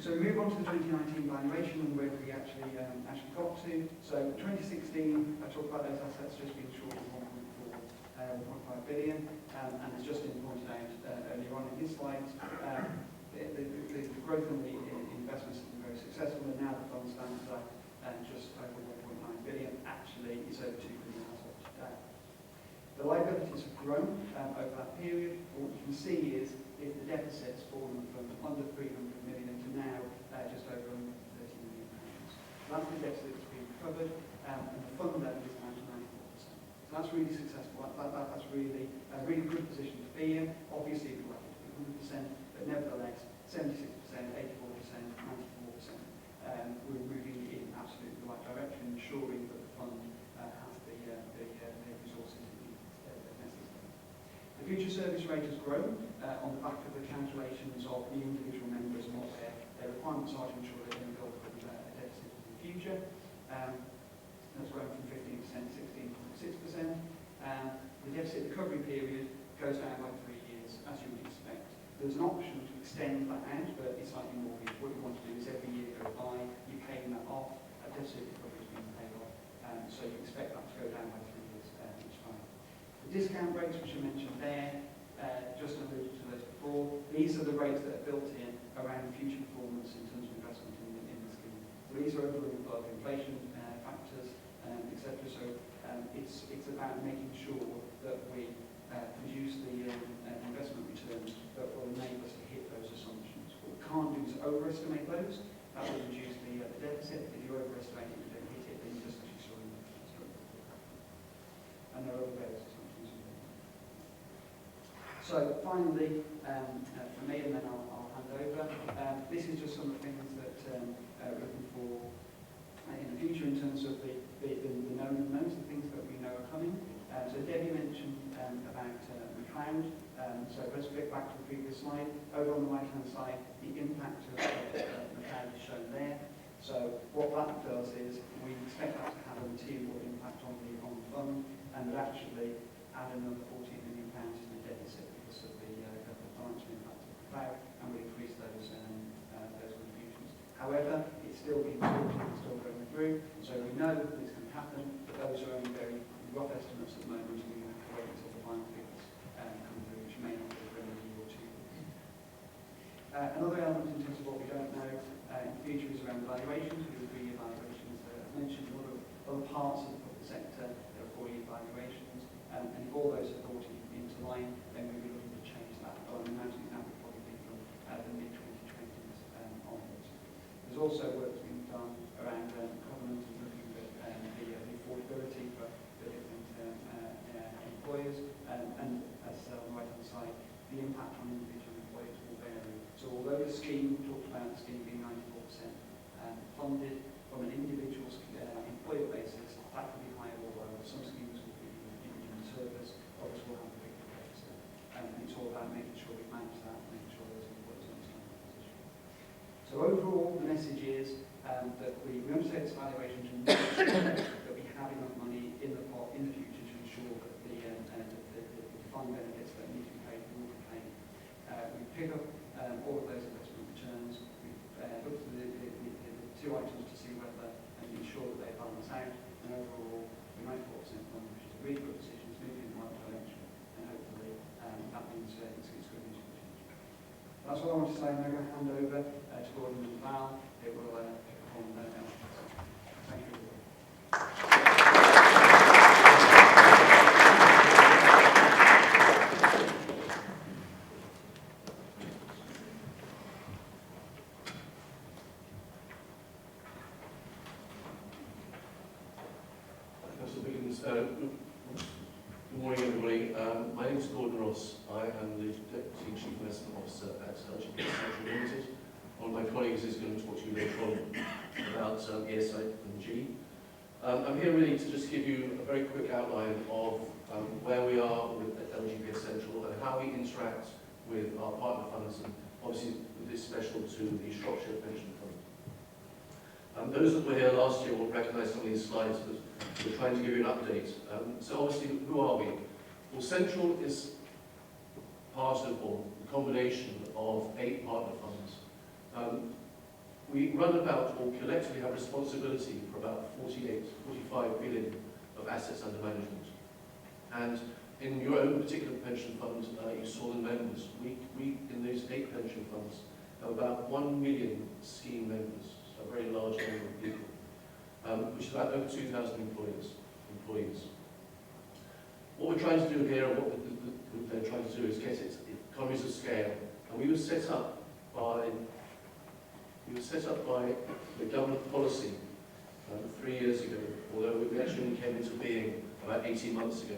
So we move on to the 2019 valuation and where we actually got to. So 2016, I talked about those assets just being short of 1.5 billion, and as Justin pointed out earlier on in his slides, the growth in the investments has been very successful, and now the fund stands at just over 1.9 billion. Actually, it's over 2 billion as of today. The liabilities have grown over that period. What you can see is the deficit's fallen from under 300 million to now just over 130 million pounds. So that's the deficit that's been recovered, and the fund level is now to 94%. So that's really successful. That's really a really good position to be in. Obviously, we'd like it to be 100%, but nevertheless, 76%, 84%, 94%. We're moving in absolutely the right direction, ensuring that the fund has the resources necessary. The future service rate has grown on the back of the calculations of the individual members and what their requirements are to ensure they're going to build up a deficit in the future. That's grown from 15% to 16.6%. The deficit recovery period goes down by 3 years, as you would expect. There's an option to extend that out, but it's slightly more. What you want to do is every year go by, you pay that off, a deficit recovery is being paid off, so you expect that to go down by 3 years each time. The discount rates, which I mentioned there, just alluded to those before, these are the rates that are built in around future performance in terms of investment in the scheme. So these are over and above inflation factors, etc. So it's about making sure that we produce the investment returns that will enable us to hit those assumptions. What we can't do is overestimate those. That will reduce the deficit. If you overestimate it, you don't hit it, then you just actually saw it. And there are other various assumptions. So finally, for me, and then I'll hand over, this is just some of the things that we're looking for in the future in terms of the known unknowns, the things that we know are coming. So Debbie mentioned about McLeod. So let's flick back to the previous slide. Over on the right-hand side, the impact of McLeod is shown there. So what that does is we expect that to have a material impact on the fund, and would actually add another £14 million to the deficit because of the financial impact of McLeod, and we increase those contributions. However, it's still being talked and still going through, so we know that it's going to happen, but those are only very rough estimates at the moment, and we have to wait until the final figures come through, which may not be for another year or two. Another element in terms of what we don't know in the future is around valuations. We do 3-year valuations. I've mentioned a lot of other parts of the public sector, there are 4-year valuations, and if all those are brought into line, then we'll be looking to change that. But I'm imagining that would probably be from the mid-2020s onwards. There's also work that's being done around government and looking at the affordability for the different employers, and as on the right-hand side, the impact on individual employers will vary. So although the scheme, we talked about the scheme being 94% funded from an individual employer basis, that could be higher or lower. Some schemes will be in service, others will have a bigger deficit. And it's all about making sure we manage that, making sure those employers understand the position. So overall, the message is that we undertake this valuation to make sure that we have enough money in the pot in the future to ensure that the defined benefits that need to be paid will be paid. We pick up all of those investment returns. We look at the two items to see whether and ensure that they balance out. And overall, the 94% fund, which is a really good decision, is moving in the right direction. And hopefully, that means it's good news for the future. That's all I want to say. I'm now going to hand over to Gordon and Val. It will pick up on their elements. Thank you. Good morning, everybody. My name is Gordon Ross. I am the Deputy Chief Investment Officer at LGP Central Limited. One of my colleagues is going to talk to you later on about ESI and G. I'm here really to just give you a very quick outline of where we are with LGP Central and how we interact with our partner funds, and obviously this is special to the Shropshire Pension Fund. Those that were here last year will recognise some of these slides, but we're trying to give you an update. So obviously, who are we? Well, Central is part of, or the combination of 8 partner funds. We run about, or collectively have responsibility for about 45 billion of assets under management. And in your own particular pension fund, you saw the members. We in those 8 pension funds, have about 1 million scheme members, so a very large number of people. Which is about over 2,000 employees. What we're trying to do here, and what they're trying to do, is get it economies of scale. And we were set up by the government policy 3 years ago, although we actually came into being about 18 months ago.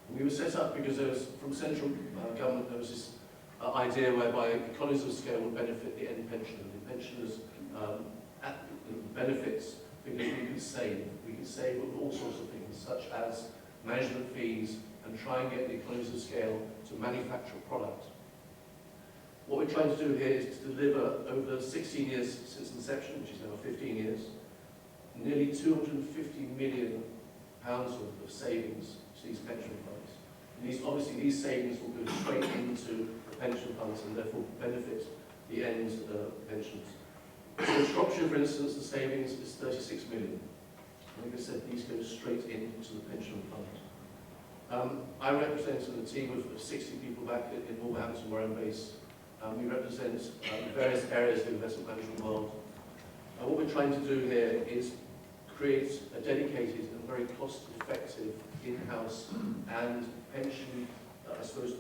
And we were set up because there was, from central government, there was this idea whereby economies of scale would benefit the end pensioner. The pensioners benefits because we could save with all sorts of things, such as management fees, and try and get the economies of scale to manufacture a product. What we're trying to do here is to deliver, over 16 years since inception, which is now 15 years, nearly £250 million worth of savings to these pension funds. And obviously these savings will go straight into the pension funds and therefore benefit the end pensions. So in Shropshire, for instance, the savings is 36 million. Like I said, these go straight into the pension fund. I represent a team of 60 people back in Wolverhampton, where I'm based. We represent various areas of the investment management world. What we're trying to do here is create a dedicated and very cost-effective in-house and pension, I suppose,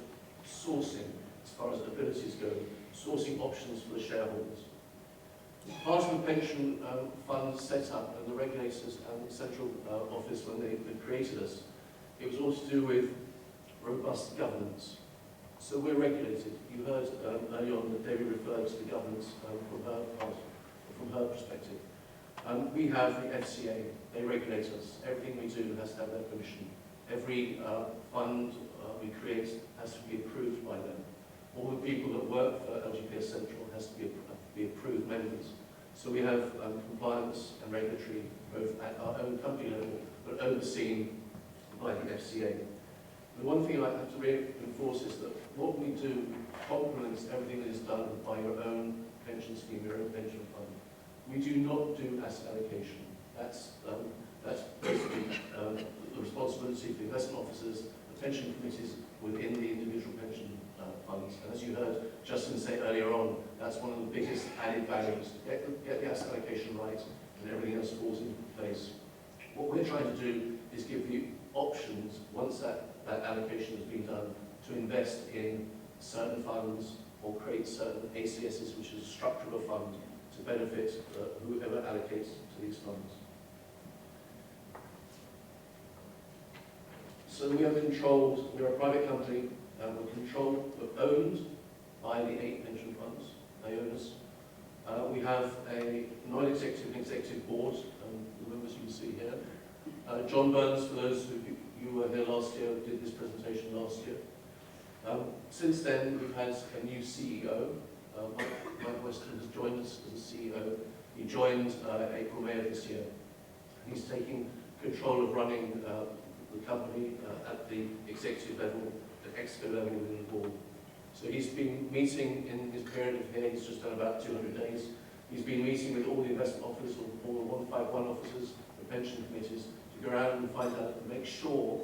sourcing, as far as abilities go, sourcing options for the shareholders. Part of the pension fund set up, and the regulators and the central office, when they created us, it was all to do with robust governance. So we're regulated. You heard earlier on that David referred to the governance from her perspective. We have the FCA. They regulate us. Everything we do has to have their permission. Every fund we create has to be approved by them. All the people that work for LGPS Central has to be approved members. So we have compliance and regulatory both at our own company level, but overseen by the FCA. The one thing I have to reinforce is that what we do complements everything that is done by your own pension scheme, your own pension fund. We do not do asset allocation. That's basically the responsibility for the investment officers, the pension committees within the individual pension funds. And as you heard Justin say earlier on, that's one of the biggest added values. Get the asset allocation right, and everything else falls into place. What we're trying to do is give you options, once that allocation has been done, to invest in certain funds or create certain ACSs, which is a structure of a fund, to benefit whoever allocates to these funds. So we are controlled, we're a private company, we're controlled, we're owned by the 8 pension funds. They own us. We have a non-executive and executive board, the members you can see here. John Burns, for those of you were here last year, did this presentation last year. Since then, we've had a new CEO. Mike Weston has joined us as a CEO. He joined April, May of this year. He's taking control of running the company at the executive level, the exco level within the board. So he's been meeting in his period of here, he's just done about 200 days. He's been meeting with all the investment officers, all the 151 officers, the pension committees, to go around and find out and make sure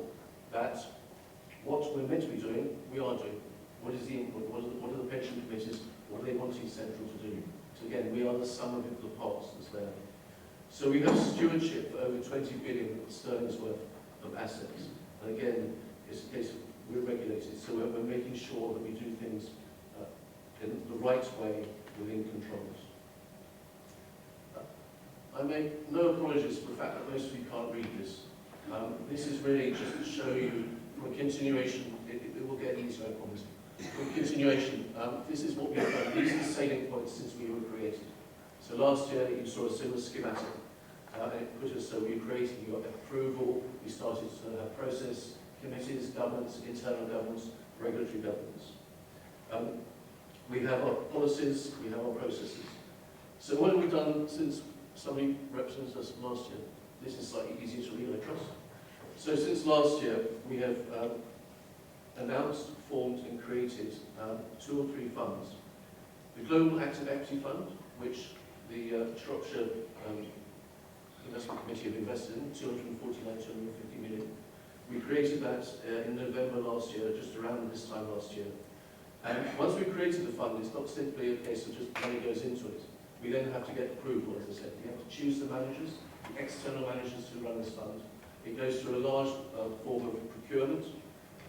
that what we're meant to be doing, we are doing. What is the input? What are the pension committees? What are they wanting Central to do? So again, we are the sum of the parts that's there. So we have stewardship for over 20 billion sterling's worth of assets. And again, it's a case of we're regulated, so we're making sure that we do things in the right way within controls. I make no apologies for the fact that most of you can't read this. This is really just to show you from a continuation, it will get easier, I promise. From a continuation, this is what we've done. These are the salient points since we were created. So last year you saw a similar schematic. And it put us, so we created, we got approval, we started to have process, committees, governance, internal governance, regulatory governance. We have our policies, we have our processes. So what have we done since somebody represents us last year? This is slightly easier to read, I trust. So since last year, we have announced, formed and created 2 or 3 funds. The Global Active Equity Fund, which the Shropshire Investment Committee have invested in, 250 million. We created that in November last year, just around this time last year. And once we created the fund, it's not simply a case of just money goes into it. We then have to get approval, as I said. We have to choose the managers, the external managers who run this fund. It goes through a large form of procurement,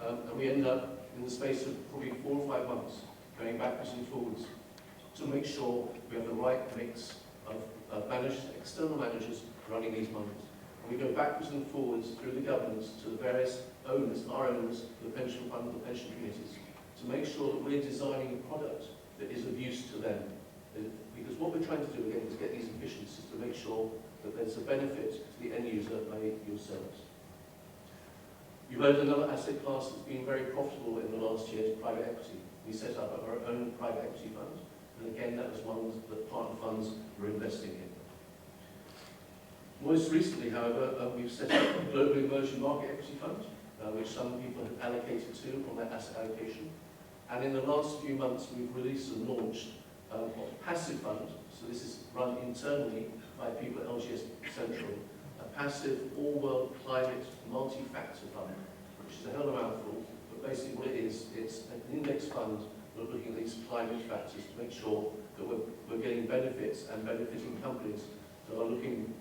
and we end up in the space of probably 4 or 5 months going backwards and forwards to make sure we have the right mix of managers, external managers running these funds. And we go backwards and forwards through the governance to the various owners, our owners, the pension fund, the pension committees, to make sure that we're designing a product that is of use to them. Because what we're trying to do again is get these efficiencies to make sure that there's a benefit to the end user by your service. You heard another asset class that's been very profitable in the last year is private equity. We set up our own private equity fund, and again that was one that partner funds were investing in. Most recently, however, we've set up a Global Emerging Market Equity Fund, which some people have allocated to on their asset allocation. And in the last few months, we've released and launched a passive fund. So this is run internally by people at LGS Central, a passive all-world climate multi-factor fund, which is a hell of a mouthful, but basically what it is, it's an index fund that's looking at these climate factors to make sure that we're getting benefits and benefiting companies that are looking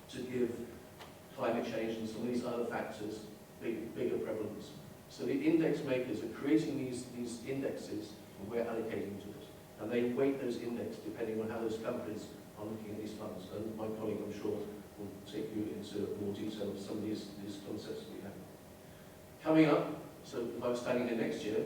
to give climate change and some of these other factors bigger prevalence. So the index makers are creating these indexes and we're allocating to it. And they weight those indexes depending on how those companies are looking at these funds. And my colleague, I'm sure, will take you into more detail of some of these concepts that we have. Coming up, so if I'm standing here next year,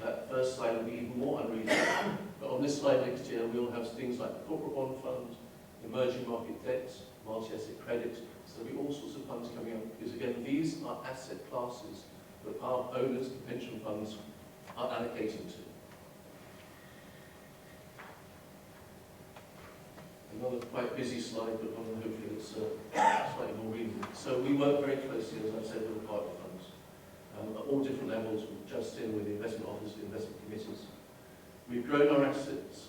that first slide will be even more unreadable. But on this slide next year, we'll have things like the corporate bond fund, emerging market debt, multi-asset credit. So there'll be all sorts of funds coming up, because again, these are asset classes that our owners, the pension funds, are allocating to. Another quite busy slide, but one hopefully it's slightly more readable. So we work very closely, as I said, with the partner funds at all different levels, with Justin, with the investment office, the investment committees. We've grown our assets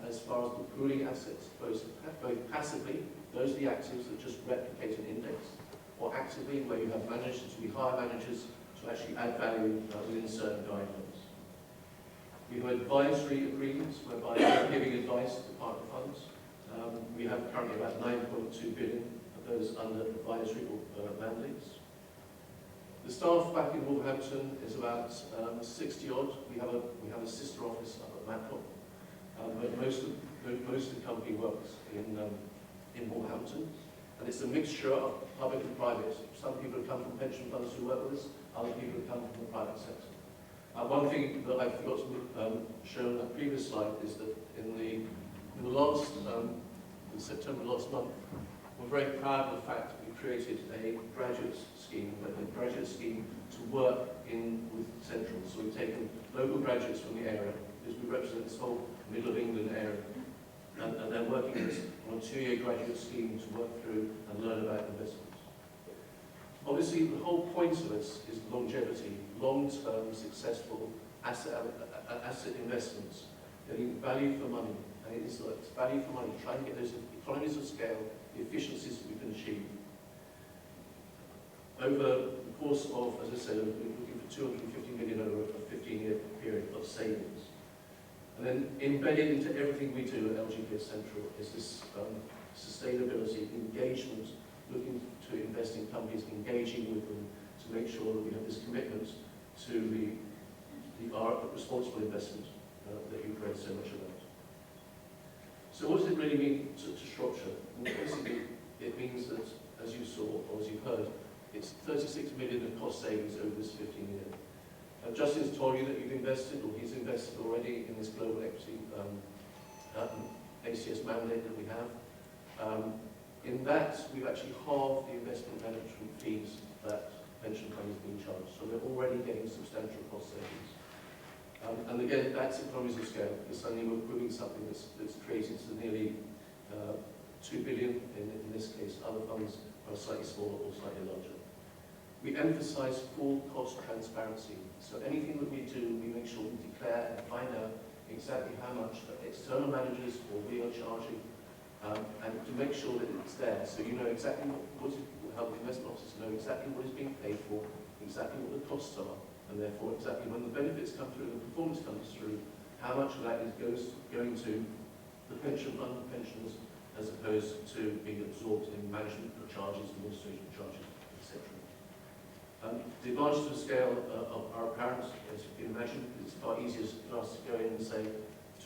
as far as the pooling assets, both passively, those are the actives that just replicate an index, or actively, where you have managers, we hire managers to actually add value within certain guidelines. We have advisory agreements whereby we're giving advice to the partner funds. We have currently about 9.2 billion of those under advisory mandates. The staff back in Wolverhampton is about 60 odd. We have a sister office up at Matlock, but most of the company works in Wolverhampton, and it's a mixture of public and private. Some people have come from pension funds who work with us, other people have come from the private sector. One thing that I forgot to show on that previous slide is that in the last in September last month, we're very proud of the fact that we created a graduate scheme to work with Central. So we've taken local graduates from the area, because we represent this whole Middle of England area, and they're working on a 2-year graduate scheme to work through and learn about investments. Obviously, the whole point of this is longevity, long-term, successful asset investments, getting value for money. And it is like value for money, trying to get those economies of scale, the efficiencies that we can achieve. Over the course of, as I said, we're looking for 250 million over a 15-year period of savings. And then embedded into everything we do at LGPS Central is this sustainability, engagement, looking to invest in companies, engaging with them to make sure that we have this commitment to our responsible investment that you've read so much about. So what does it really mean to Shropshire? Well, basically, it means that, as you saw, or as you've heard, it's 36 million of cost savings over this 15-year. Justin's told you that you've invested, or he's invested already in this global equity ACS mandate that we have. In that, we've actually halved the investment management fees that pension funds are being charged. So we're already getting substantial cost savings. And again, that's economies of scale, because suddenly we're proving something that's created to nearly 2 billion in this case. Other funds are slightly smaller or slightly larger. We emphasize full cost transparency. So anything that we do, we make sure we declare and find out exactly how much the external managers or we are charging, and to make sure that it's there. So you know exactly what help the investment officers know exactly what is being paid for, exactly what the costs are, and therefore exactly when the benefits come through, the performance comes through, how much of that is going to the pension fund, the pensions, as opposed to being absorbed in management charges, administration charges, etc. The advantage of the scale are apparent, as you can imagine, because it's far easier for us to go in and say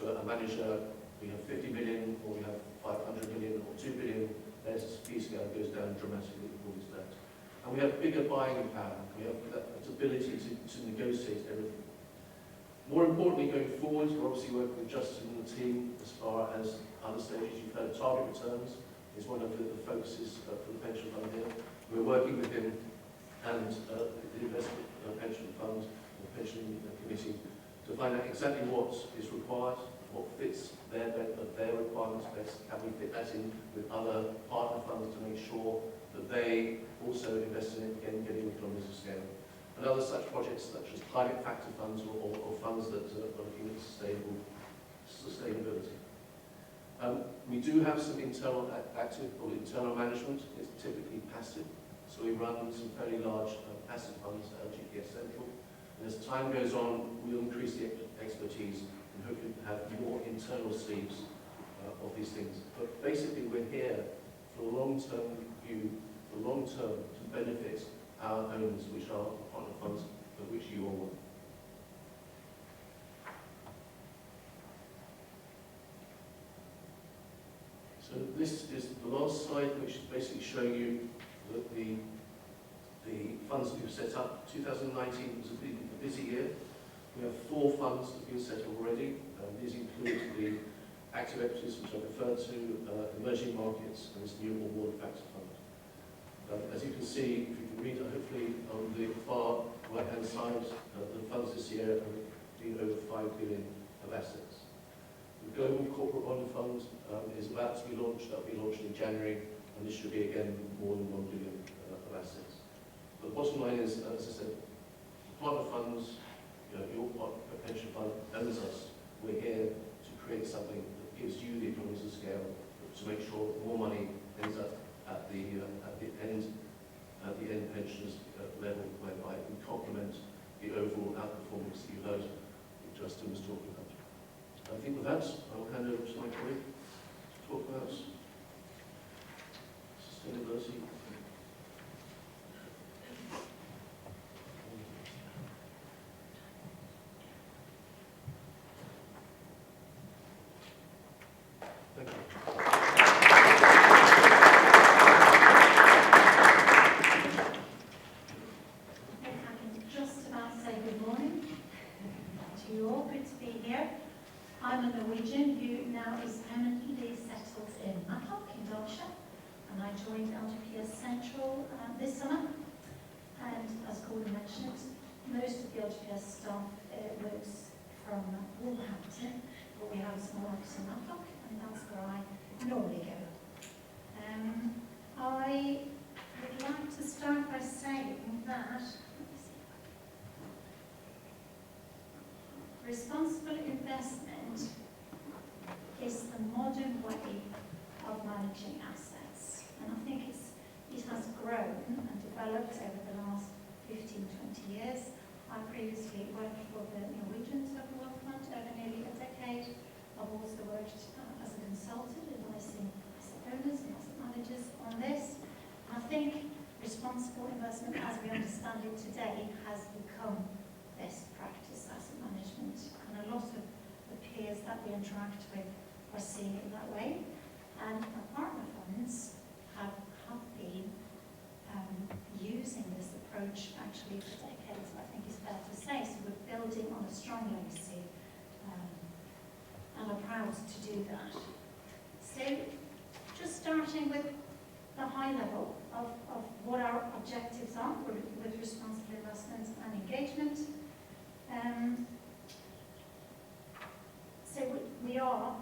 to a manager, we have 50 million, or we have 500 million, or 2 billion, their fee scale goes down dramatically according to that. And we have bigger buying power. We have that ability to negotiate everything. More importantly, going forward, we're obviously working with Justin and the team as far as other stages. You've heard target returns is one of the focuses for the pension fund here. We're working with him and the investment pension fund, the pension committee, to find out exactly what is required, what fits their requirements best. Can we fit that in with other partner funds to make sure that they also invest in it, again, getting economies of scale. And other such projects, such as climate factor funds or funds that are looking at sustainability. We do have some internal active or internal management. It's typically passive. So we run some fairly large passive funds at LGPS Central. And as time goes on, we'll increase the expertise and hopefully have more internal sleeves of these things. But basically, we're here for a long-term view, for long-term, to benefit our owners, which are the partner funds, of which you all want. So this is the last slide, which is basically showing you that the funds that we've set up. 2019 was a busy year. We have 4 funds that have been set up already. These include the active equities, which I referred to, emerging markets, and this new reward factor fund. As you can see, if you can read it, hopefully on the far right-hand side, the funds this year have been over 5 billion of assets. The Global Corporate Bond Fund is about to be launched. That will be launched in January, and this should be again more than 1 billion of assets. But the bottom line is, as I said, partner funds, your pension fund owns us. We're here to create something that gives you the economies of scale to make sure that more money ends up at the end pensions level, whereby we complement the overall outperformance that you heard Justin was talking about. I think with that, I will hand over to my colleague to talk about sustainability. Thank you. I can just about say good morning to you all. Good to be here. I'm a Norwegian who now is permanently settled in Matlock in Derbyshire, and I joined LGPS Central this summer. And as Gordon mentioned, most of the LGPS staff works from Wolverhampton, but we have a small office in Matlock, and that's where I normally go. I would like to start by saying that responsible investment is the modern way of managing assets. And I think it has grown and developed over the last 15, 20 years. I previously worked for the Norwegian Sovereign Wealth Fund over nearly a decade. I've also worked as a consultant advising asset owners and asset managers on this. I think responsible investment as we understand it today has become best practice asset management, and a lot of the peers that we interact with are seeing it that way. And our partner funds have been using this approach actually for decades, I think is fair to say. So we're building on a strong legacy and are proud to do that. So just starting with the high level of what our objectives are with responsible investment and engagement. So we are,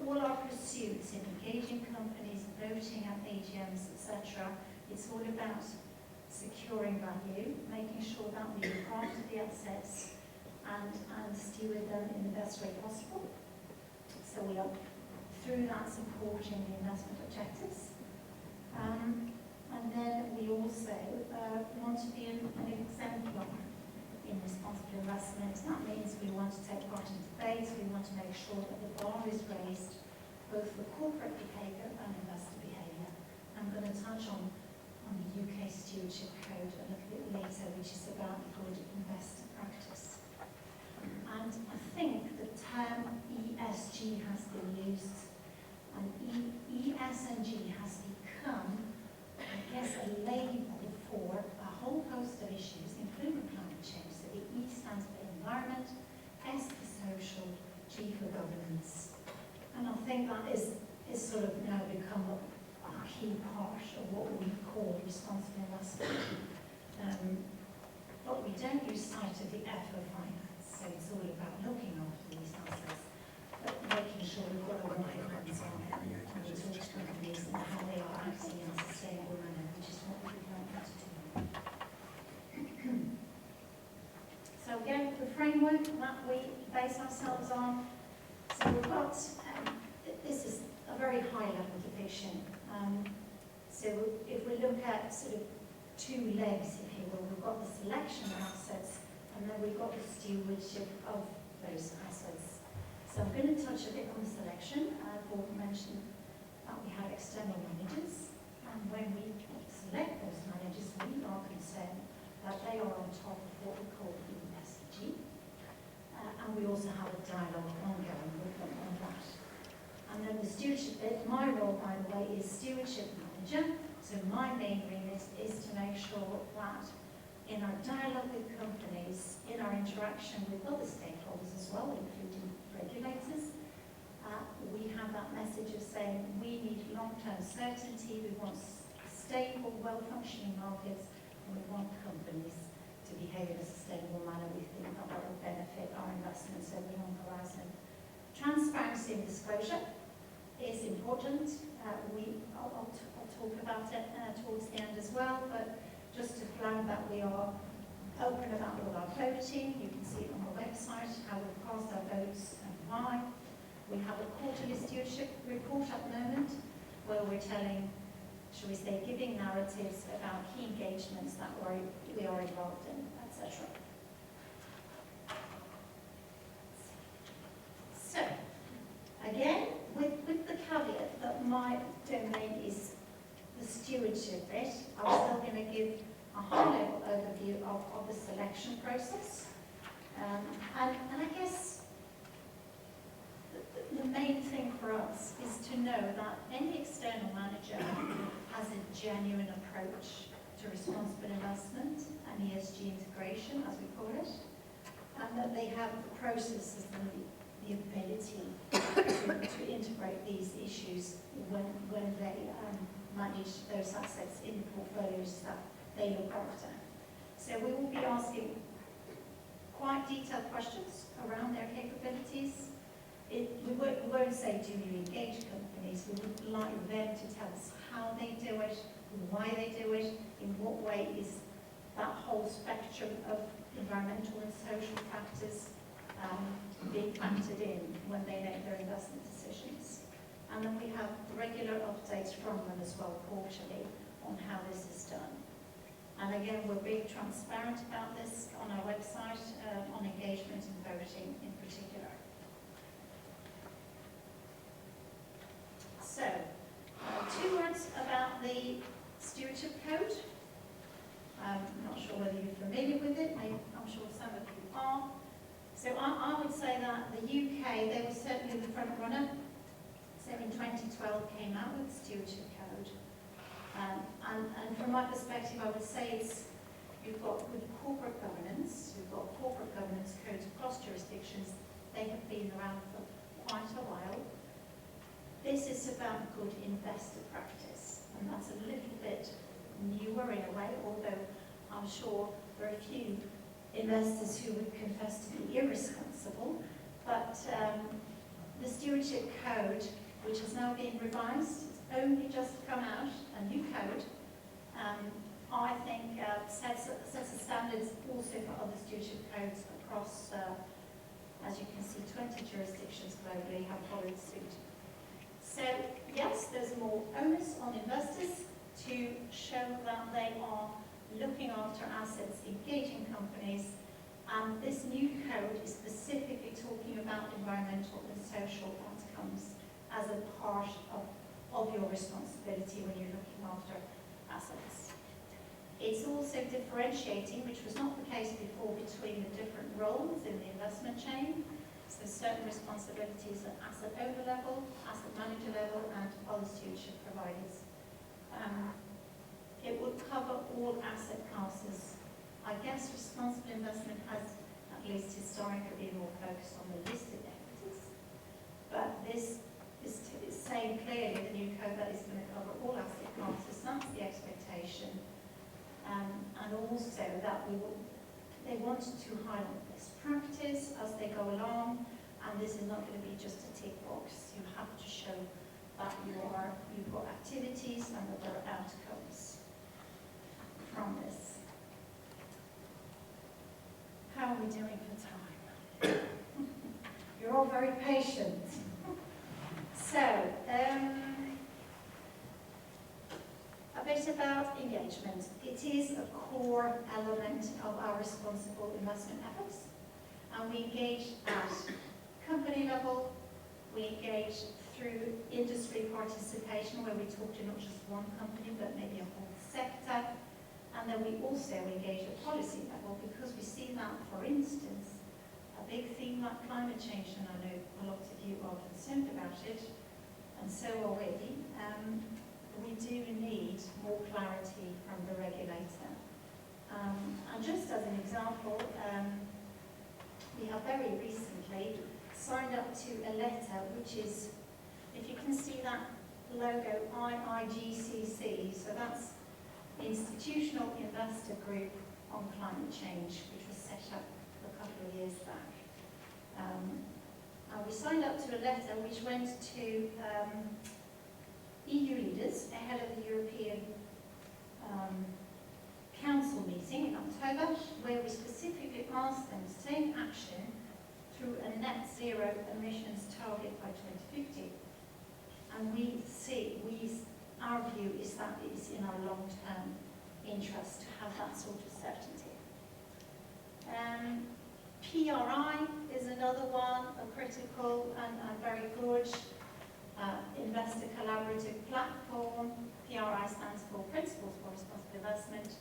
all our pursuits in engaging companies, voting at AGMs, etc., it's all about securing value, making sure that we look after the assets and steward them in the best way possible. So we are, through that, supporting the investment objectives. And then we also want to be an exemplar in responsible investment. That means we want to take part in debates, we want to make sure that the bar is raised both for corporate behaviour and investor behaviour. I'm going to touch on the UK Stewardship Code a little bit later, which is about good investor practice. And I think the term ESG has been used, and ESG has become, I guess, a label for a whole host of issues, including climate change. So the E stands for environment, S for social, G for governance. And I think that is sort of now become a key part of what we call responsible investment. But we don't lose sight of the F of finance. So it's all about looking after these assets, but making sure we've got a right hands on it and we talk to companies and how they are acting in a sustainable manner, which is what we want them to do. So again, the framework that we base ourselves on. So we've got, this is a very high level depiction. So if we look at sort of two legs, if you will, we've got the selection of assets and then we've got the stewardship of those assets. So I'm going to touch a bit on the selection. Gordon mentioned that we have external managers, and when we select those managers, we are concerned that they are on top of what we call ESG. And we also have a dialogue ongoing with them on that. And then the stewardship bit, my role, by the way, is stewardship manager. So my main remit is to make sure that in our dialogue with companies, in our interaction with other stakeholders as well, including regulators, we have that message of saying we need long-term certainty, we want stable, well-functioning markets, and we want companies to behave in a sustainable manner. We think that will benefit our investments over the long horizon. Transparency and disclosure is important. I'll talk about it towards the end as well, but just to flag that we are open about all our voting. You can see it on the website, how we cast our votes and why. We have a quarterly stewardship report at the moment where we're telling, shall we say, giving narratives about key engagements that we are involved in, etc. So, again, with the caveat that my domain is the stewardship bit, I'm still going to give a high-level overview of the selection process. And I guess the main thing for us is to know that any external manager has a genuine approach to responsible investment and ESG integration, as we call it, and that they have the processes and the ability to integrate these issues when they manage those assets in the portfolios that they look after. So we will be asking quite detailed questions around their capabilities. We won't say, do you engage companies? We would like them to tell us how they do it, why they do it, in what way is that whole spectrum of environmental and social factors being factored in when they make their investment decisions. And then we have regular updates from them as well, quarterly, on how this is done. And again, we're being transparent about this on our website, on engagement and voting in particular. So, 2 words about the Stewardship Code. I'm not sure whether you're familiar with it. I'm sure some of you are. So I would say that the UK, they were certainly the front runner. So in 2012 came out with the Stewardship Code. And from my perspective, I would say you've got good corporate governance, you've got corporate governance codes across jurisdictions. They have been around for quite a while. This is about good investor practice, and that's a little bit newer in a way, although I'm sure there are a few investors who would confess to be irresponsible. But the Stewardship Code, which has now been revised, it's only just come out, a new code, I think sets a standards also for other stewardship codes across, as you can see, 20 jurisdictions globally have followed suit. So yes, there's more onus on investors to show that they are looking after assets, engaging companies, and this new code is specifically talking about environmental and social outcomes as a part of your responsibility when you're looking after assets. It's also differentiating, which was not the case before, between the different roles in the investment chain. So certain responsibilities at asset owner level, asset manager level, and other stewardship providers. It will cover all asset classes. I guess responsible investment has, at least historically, been more focused on the listed equities. But this is saying clearly, the new code, that is going to cover all asset classes. That's the expectation. And also that they want to highlight best practice as they go along, and this is not going to be just a tick box. You have to show that you've got activities and that there are outcomes from this. How are we doing for time? You're all very patient. So, a bit about engagement. It is a core element of our responsible investment efforts, and we engage at company level, we engage through industry participation, where we talk to not just one company but maybe a whole sector, and then we also engage at policy level, because we see that, for instance, a big theme like climate change, and I know a lot of you are concerned about it, and so are we. We do need more clarity from the regulator. And just as an example, we have very recently signed up to a letter which is, if you can see that logo, IIGCC, so that's Institutional Investor Group on Climate Change, which was set up a couple of years back. And we signed up to a letter which went to EU leaders ahead of the European Council meeting in October, where we specifically asked them to take action through a net zero emissions target by 2050. And our view is that it is in our long-term interest to have that sort of certainty. PRI is another one, a critical and very good investor collaborative platform. PRI stands for Principles for Responsible Investment.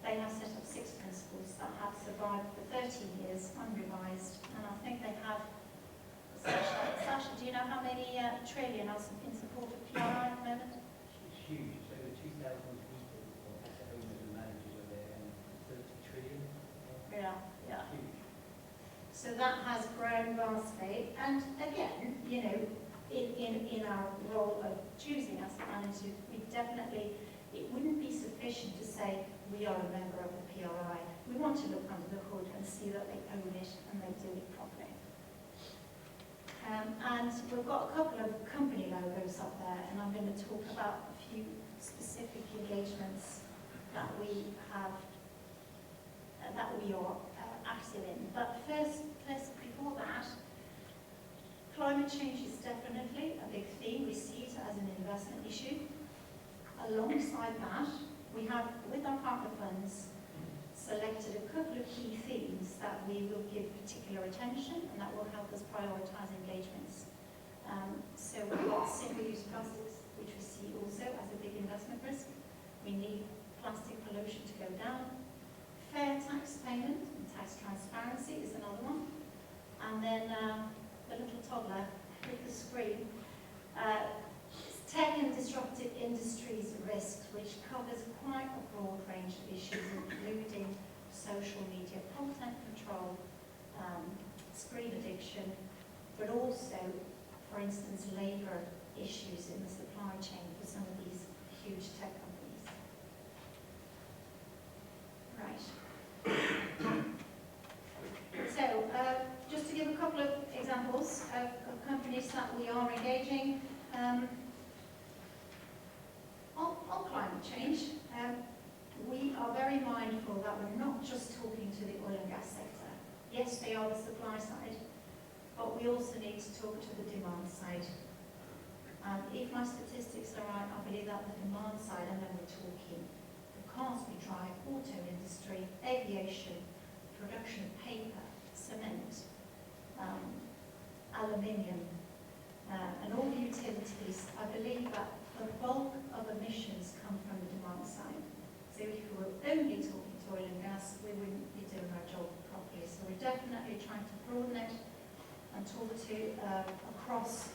They have set up 6 principles that have survived for 13 years unrevised, and I think they have, Sasha, do you know how many trillion are in support of PRI at the moment? It's huge. It's over 2,000 people or asset owners and managers are there, and 30 trillion. Yeah. Huge. So that has grown vastly, and again, you know, in our role of choosing asset managers, we definitely, it wouldn't be sufficient to say we are a member of the PRI. We want to look under the hood and see that they own it and they do it properly. And we've got a couple of company logos up there, and I'm going to talk about a few specific engagements that we have, that we are active in. But first, before that, climate change is definitely a big theme. We see it as an investment issue. Alongside that, we have, with our partner funds, selected a couple of key themes that we will give particular attention and that will help us prioritise engagements. So we've got single-use plastics, which we see also as a big investment risk. We need plastic pollution to go down. Fair tax payment and tax transparency is another one. And then the little toddler with the screen. Tech and disruptive industries risks, which covers quite a broad range of issues, including social media content control, screen addiction, but also, for instance, labour issues in the supply chain for some of these huge tech companies. Right. So, just to give a couple of examples of companies that we are engaging. On climate change, we are very mindful that we're not just talking to the oil and gas sector. Yes, they are the supply side, but we also need to talk to the demand side. And if my statistics are right, I believe that the demand side, and then we're talking the cars we drive, auto industry, aviation, production of paper, cement, aluminium, and all the utilities. I believe that the bulk of emissions come from the demand side. So if we were only talking to oil and gas, we wouldn't be doing our job properly. So we're definitely trying to broaden it and talk to across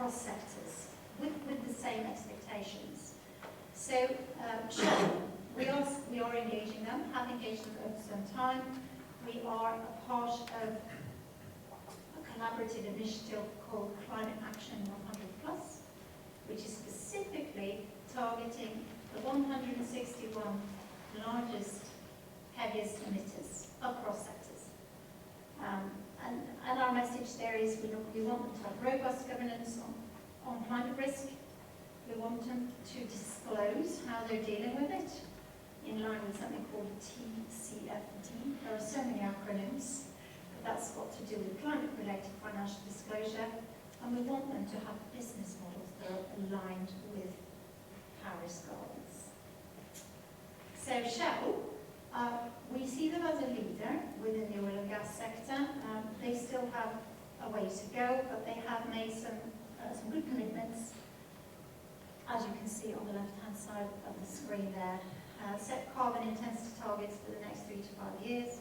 sectors with the same expectations. So Shell, we are engaging them, have engaged them over some time. We are a part of a collaborative initiative called Climate Action 100+, which is specifically targeting the 161 largest, heaviest emitters across sectors. And our message there is we want them to have robust governance on climate risk. We want them to disclose how they're dealing with it in line with something called TCFD. There are so many acronyms, but that's got to do with climate-related financial disclosure. And we want them to have business models that are aligned with Paris goals. So Shell, we see them as a leader within the oil and gas sector. They still have a way to go, but they have made some good commitments, as you can see on the left-hand side of the screen there. Set carbon intensity targets for the next 3 to 5 years.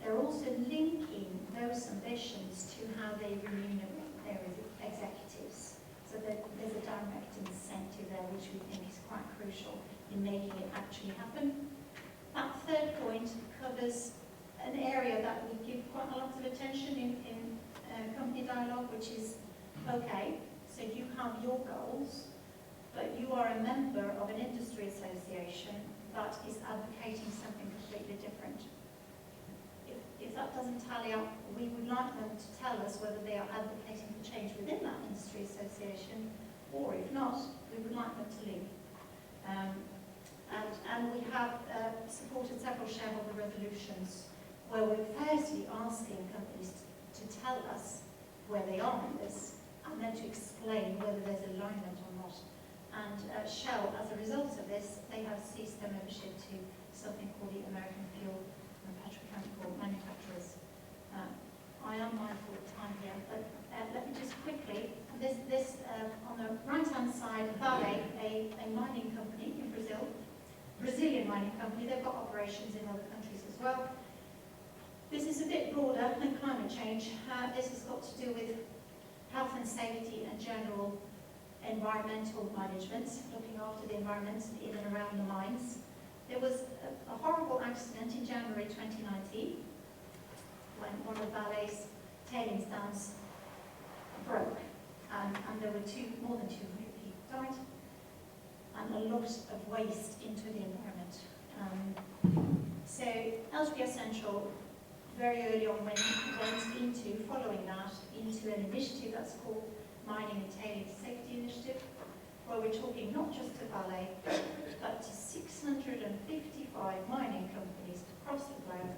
They're also linking those ambitions to how they remunerate their executives. So there's a direct incentive there, which we think is quite crucial in making it actually happen. That third point covers an area that we give quite a lot of attention in company dialogue, which is, okay, so you have your goals, but you are a member of an industry association that is advocating something completely different. If that doesn't tally up, we would like them to tell us whether they are advocating for change within that industry association, or if not, we would like them to leave. And we have supported several shareholder resolutions where we're firstly asking companies to tell us where they are in this, and then to explain whether there's alignment or not. And Shell, as a result of this, they have ceased their membership to something called the American Fuel and Petrochemical Manufacturers. I am mindful of time here, but let me just quickly, this on the right-hand side, Vale, a mining company in Brazil, Brazilian mining company, they've got operations in other countries as well. This is a bit broader than climate change. This has got to do with health and safety and general environmental management, looking after the environment in and around the mines. There was a horrible accident in January 2019 when one of Vale's tailings dams broke, and there were more than 200 people died, and a lot of waste into the environment. So Elsbia Central very early on went into, following that, into an initiative that's called Mining and Tailings Safety Initiative, where we're talking not just to Vale, but to 655 mining companies across the globe,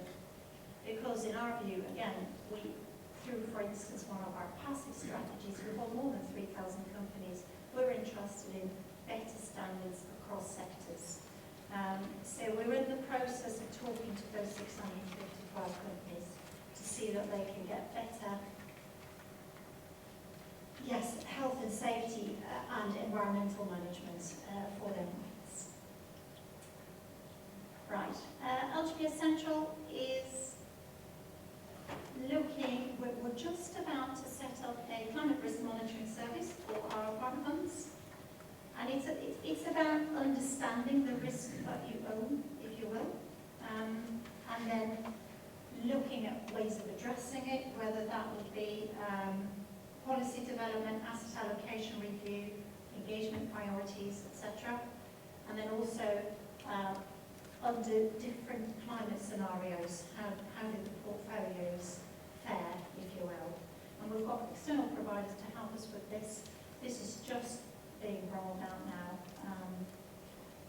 because in our view, again, we, through, for instance, one of our passive strategies, we hold more than 3,000 companies, we're interested in better standards across sectors. So we're in the process of talking to those 655 companies to see that they can get better, yes, health and safety and environmental management for their mines. Right, Elsbia Central is looking, we're just about to set up a climate risk monitoring service for our partner funds. And it's about understanding the risk that you own, if you will, and then looking at ways of addressing it, whether that would be policy development, asset allocation review, engagement priorities, etc. And then also under different climate scenarios, how do the portfolios fare, if you will. And we've got external providers to help us with this. This is just being rolled out now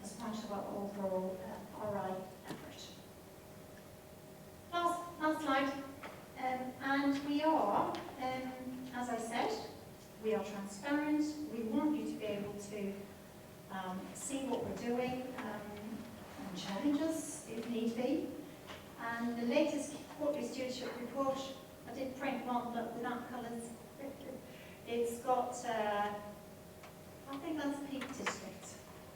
as part of our overall RI effort. Last slide. And we are, as I said, we are transparent. We want you to be able to see what we're doing and challenge us if need be. And the latest quarterly stewardship report, I did print one, but without colours. It's got I think that's Peak District,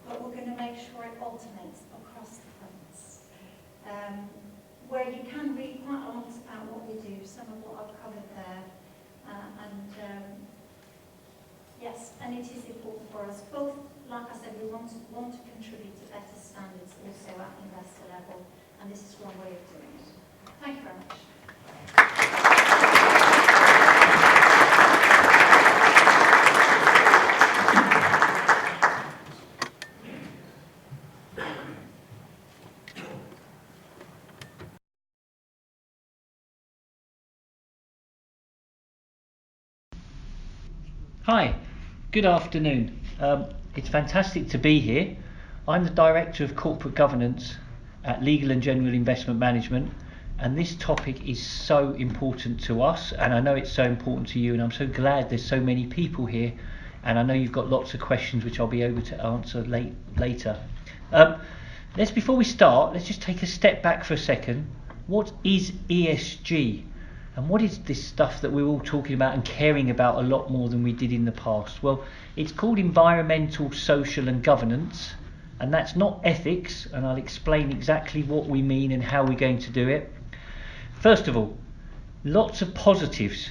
but we're going to make sure it alternates across the funds, where you can read quite a lot about what we do, some of what I've covered there, yes, and it is important for us, both, like I said, we want to contribute to better standards also at investor level, and this is one way of doing it. Thank you very much. Hi, good afternoon. It's fantastic to be here. I'm the Director of Corporate Governance at Legal and General Investment Management, and this topic is so important to us, and I know it's so important to you, and I'm so glad there's so many people here, and I know you've got lots of questions which I'll be able to answer later. Before we start, let's just take a step back for a second. What is ESG? And what is this stuff that we're all talking about and caring about a lot more than we did in the past? Well, it's called environmental, social and governance, and that's not ethics, and I'll explain exactly what we mean and how we're going to do it. First of all, lots of positives.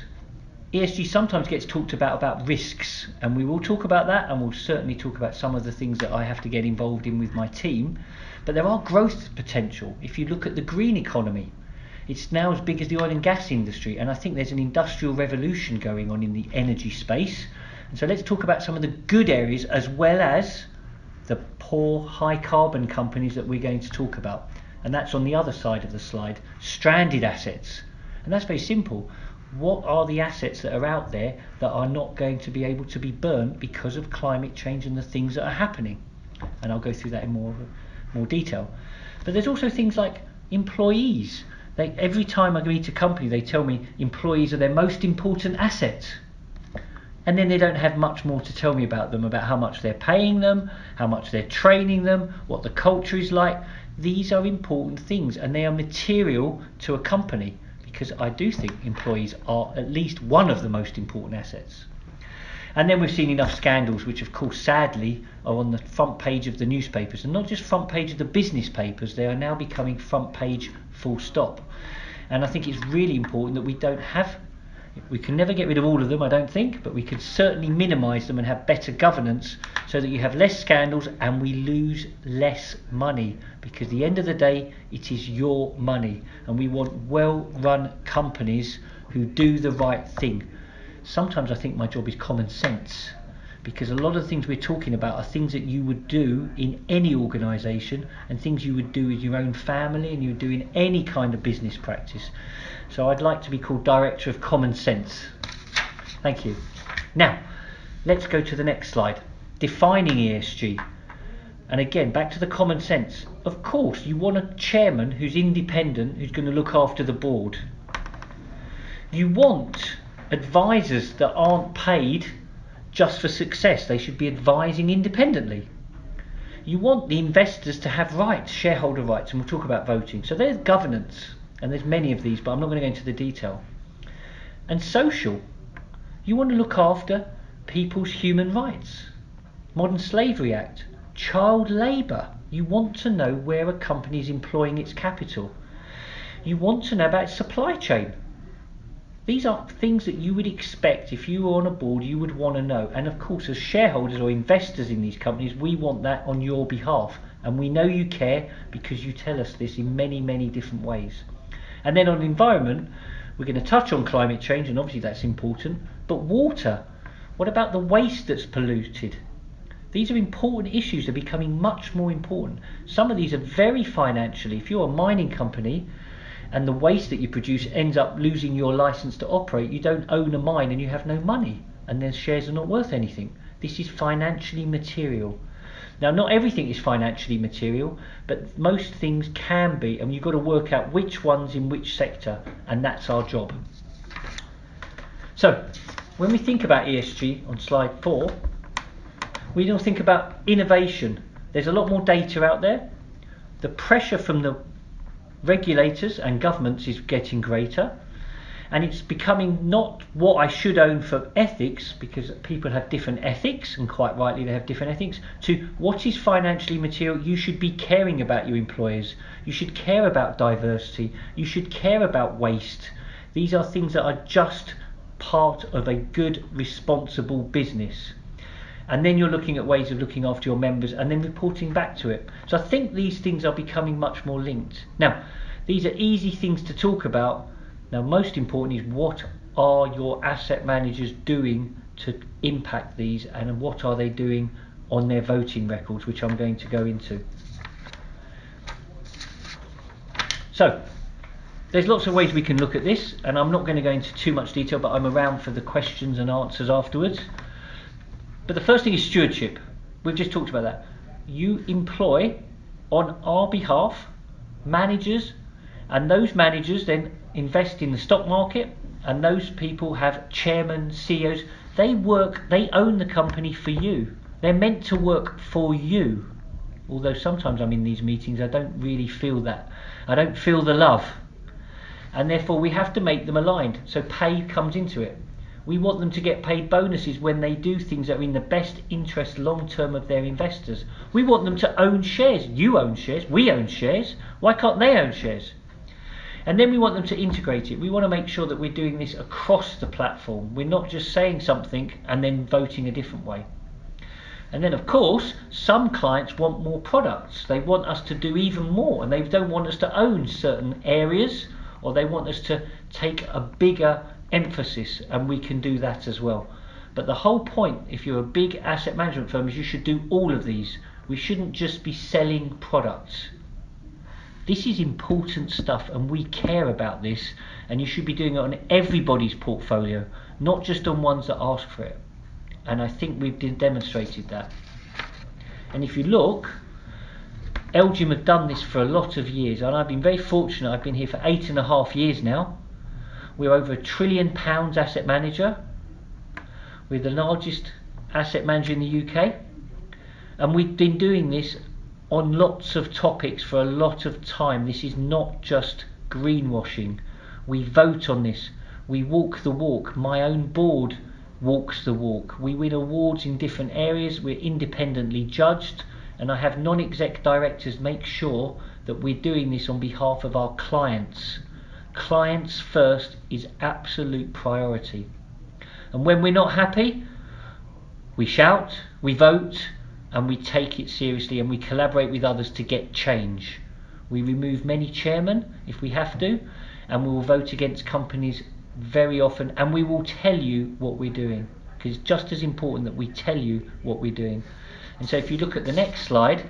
ESG sometimes gets talked about risks, and we will talk about that, and we'll certainly talk about some of the things that I have to get involved in with my team. But there are growth potential. If you look at the green economy, It's now as big as the oil and gas industry, and I think there's an industrial revolution going on in the energy space. And so let's talk about some of the good areas as well as the poor high carbon companies that we're going to talk about. And that's on the other side of the slide, stranded assets. And that's very simple. What are the assets that are out there that are not going to be able to be burnt because of climate change and the things that are happening? And I'll go through that in more detail. But there's also things like employees. Every time I meet a company, they tell me employees are their most important assets. And then they don't have much more to tell me about them, about how much they're paying them, how much they're training them, what the culture is like. These are important things, and they are material to a company, because I do think employees are at least one of the most important assets. And then we've seen enough scandals, which of course sadly are on the front page of the newspapers, and not just front page of the business papers, they are now becoming front page full stop. And I think it's really important that we can never get rid of all of them, I don't think, but we could certainly minimise them and have better governance so that you have less scandals and we lose less money, because at the end of the day it is your money, and we want well-run companies who do the right thing. Sometimes I think my job is common sense, because a lot of the things we're talking about are things that you would do in any organisation and things you would do with your own family and you would do in any kind of business practice. So I'd like to be called Director of Common Sense. Thank you. Now, let's go to the next slide. Defining ESG. And again, back to the common sense. Of course, you want a chairman who's independent, who's going to look after the board. You want advisors that aren't paid just for success. They should be advising independently. You want the investors to have rights, shareholder rights, and we'll talk about voting. So there's governance, and there's many of these, but I'm not going to go into the detail. And social. You want to look after people's human rights. Modern Slavery Act. Child labour. You want to know where a company is employing its capital. You want to know about its supply chain. These are things that you would expect if you were on a board, you would want to know. And of course, as shareholders or investors in these companies, we want that on your behalf. And we know you care because you tell us this in many, many different ways. And then on environment, we're going to touch on climate change, and obviously that's important. But water, what about the waste that's polluted? These are important issues. They're becoming much more important. Some of these are very financially. If you're a mining company, and the waste that you produce ends up losing your license to operate, you don't own a mine and you have no money, and then shares are not worth anything. This is financially material. Now, not everything is financially material, but most things can be, and you've got to work out which ones in which sector, and that's our job. So, when we think about ESG on slide 4, we don't think about innovation. There's a lot more data out there. The pressure from the regulators and governments is getting greater, and it's becoming not what I should own for ethics, because people have different ethics, and quite rightly they have different ethics, to what is financially material. You should be caring about your employers, you should care about diversity, you should care about waste. These are things that are just part of a good, responsible business. And then you're looking at ways of looking after your members and then reporting back to it. So I think these things are becoming much more linked. Now, these are easy things to talk about. Now, most important is what are your asset managers doing to impact these, and what are they doing on their voting records, which I'm going to go into. So, there's lots of ways we can look at this, and I'm not going to go into too much detail, but I'm around for the questions and answers afterwards. But the first thing is stewardship. We've just talked about that. You employ, on our behalf, managers, and those managers then invest in the stock market, and those people have chairmen, CEOs. They own the company for you. They're meant to work for you. Although sometimes I'm in these meetings, I don't really feel that. I don't feel the love. And therefore we have to make them aligned. So pay comes into it. We want them to get paid bonuses when they do things that are in the best interest long term of their investors. We want them to own shares. You own shares, we own shares. Why can't they own shares? And then we want them to integrate it. We want to make sure that we're doing this across the platform. We're not just saying something and then voting a different way. And then of course, some clients want more products. They want us to do even more, and they don't want us to own certain areas or they want us to take a bigger emphasis, and we can do that as well. But the whole point, if you're a big asset management firm, is you should do all of these. We shouldn't just be selling products. This is important stuff, and we care about this, and you should be doing it on everybody's portfolio, not just on ones that ask for it. And I think we've demonstrated that. And if you look, Elgin have done this for a lot of years, and I've been very fortunate. I've been here for 8.5 years now. We're over £1 trillion asset manager. We're the largest asset manager in the UK, and we've been doing this on lots of topics for a lot of time. This is not just greenwashing. We vote on this. We walk the walk. My own board walks the walk. We win awards in different areas. We're independently judged, and I have non-exec directors make sure that we're doing this on behalf of our clients. Clients first is absolute priority. And when we're not happy, we shout, we vote, and we take it seriously, and we collaborate with others to get change. We remove many chairmen if we have to, and we will vote against companies very often, and we will tell you what we're doing, because it's just as important that we tell you what we're doing. And so if you look at the next slide,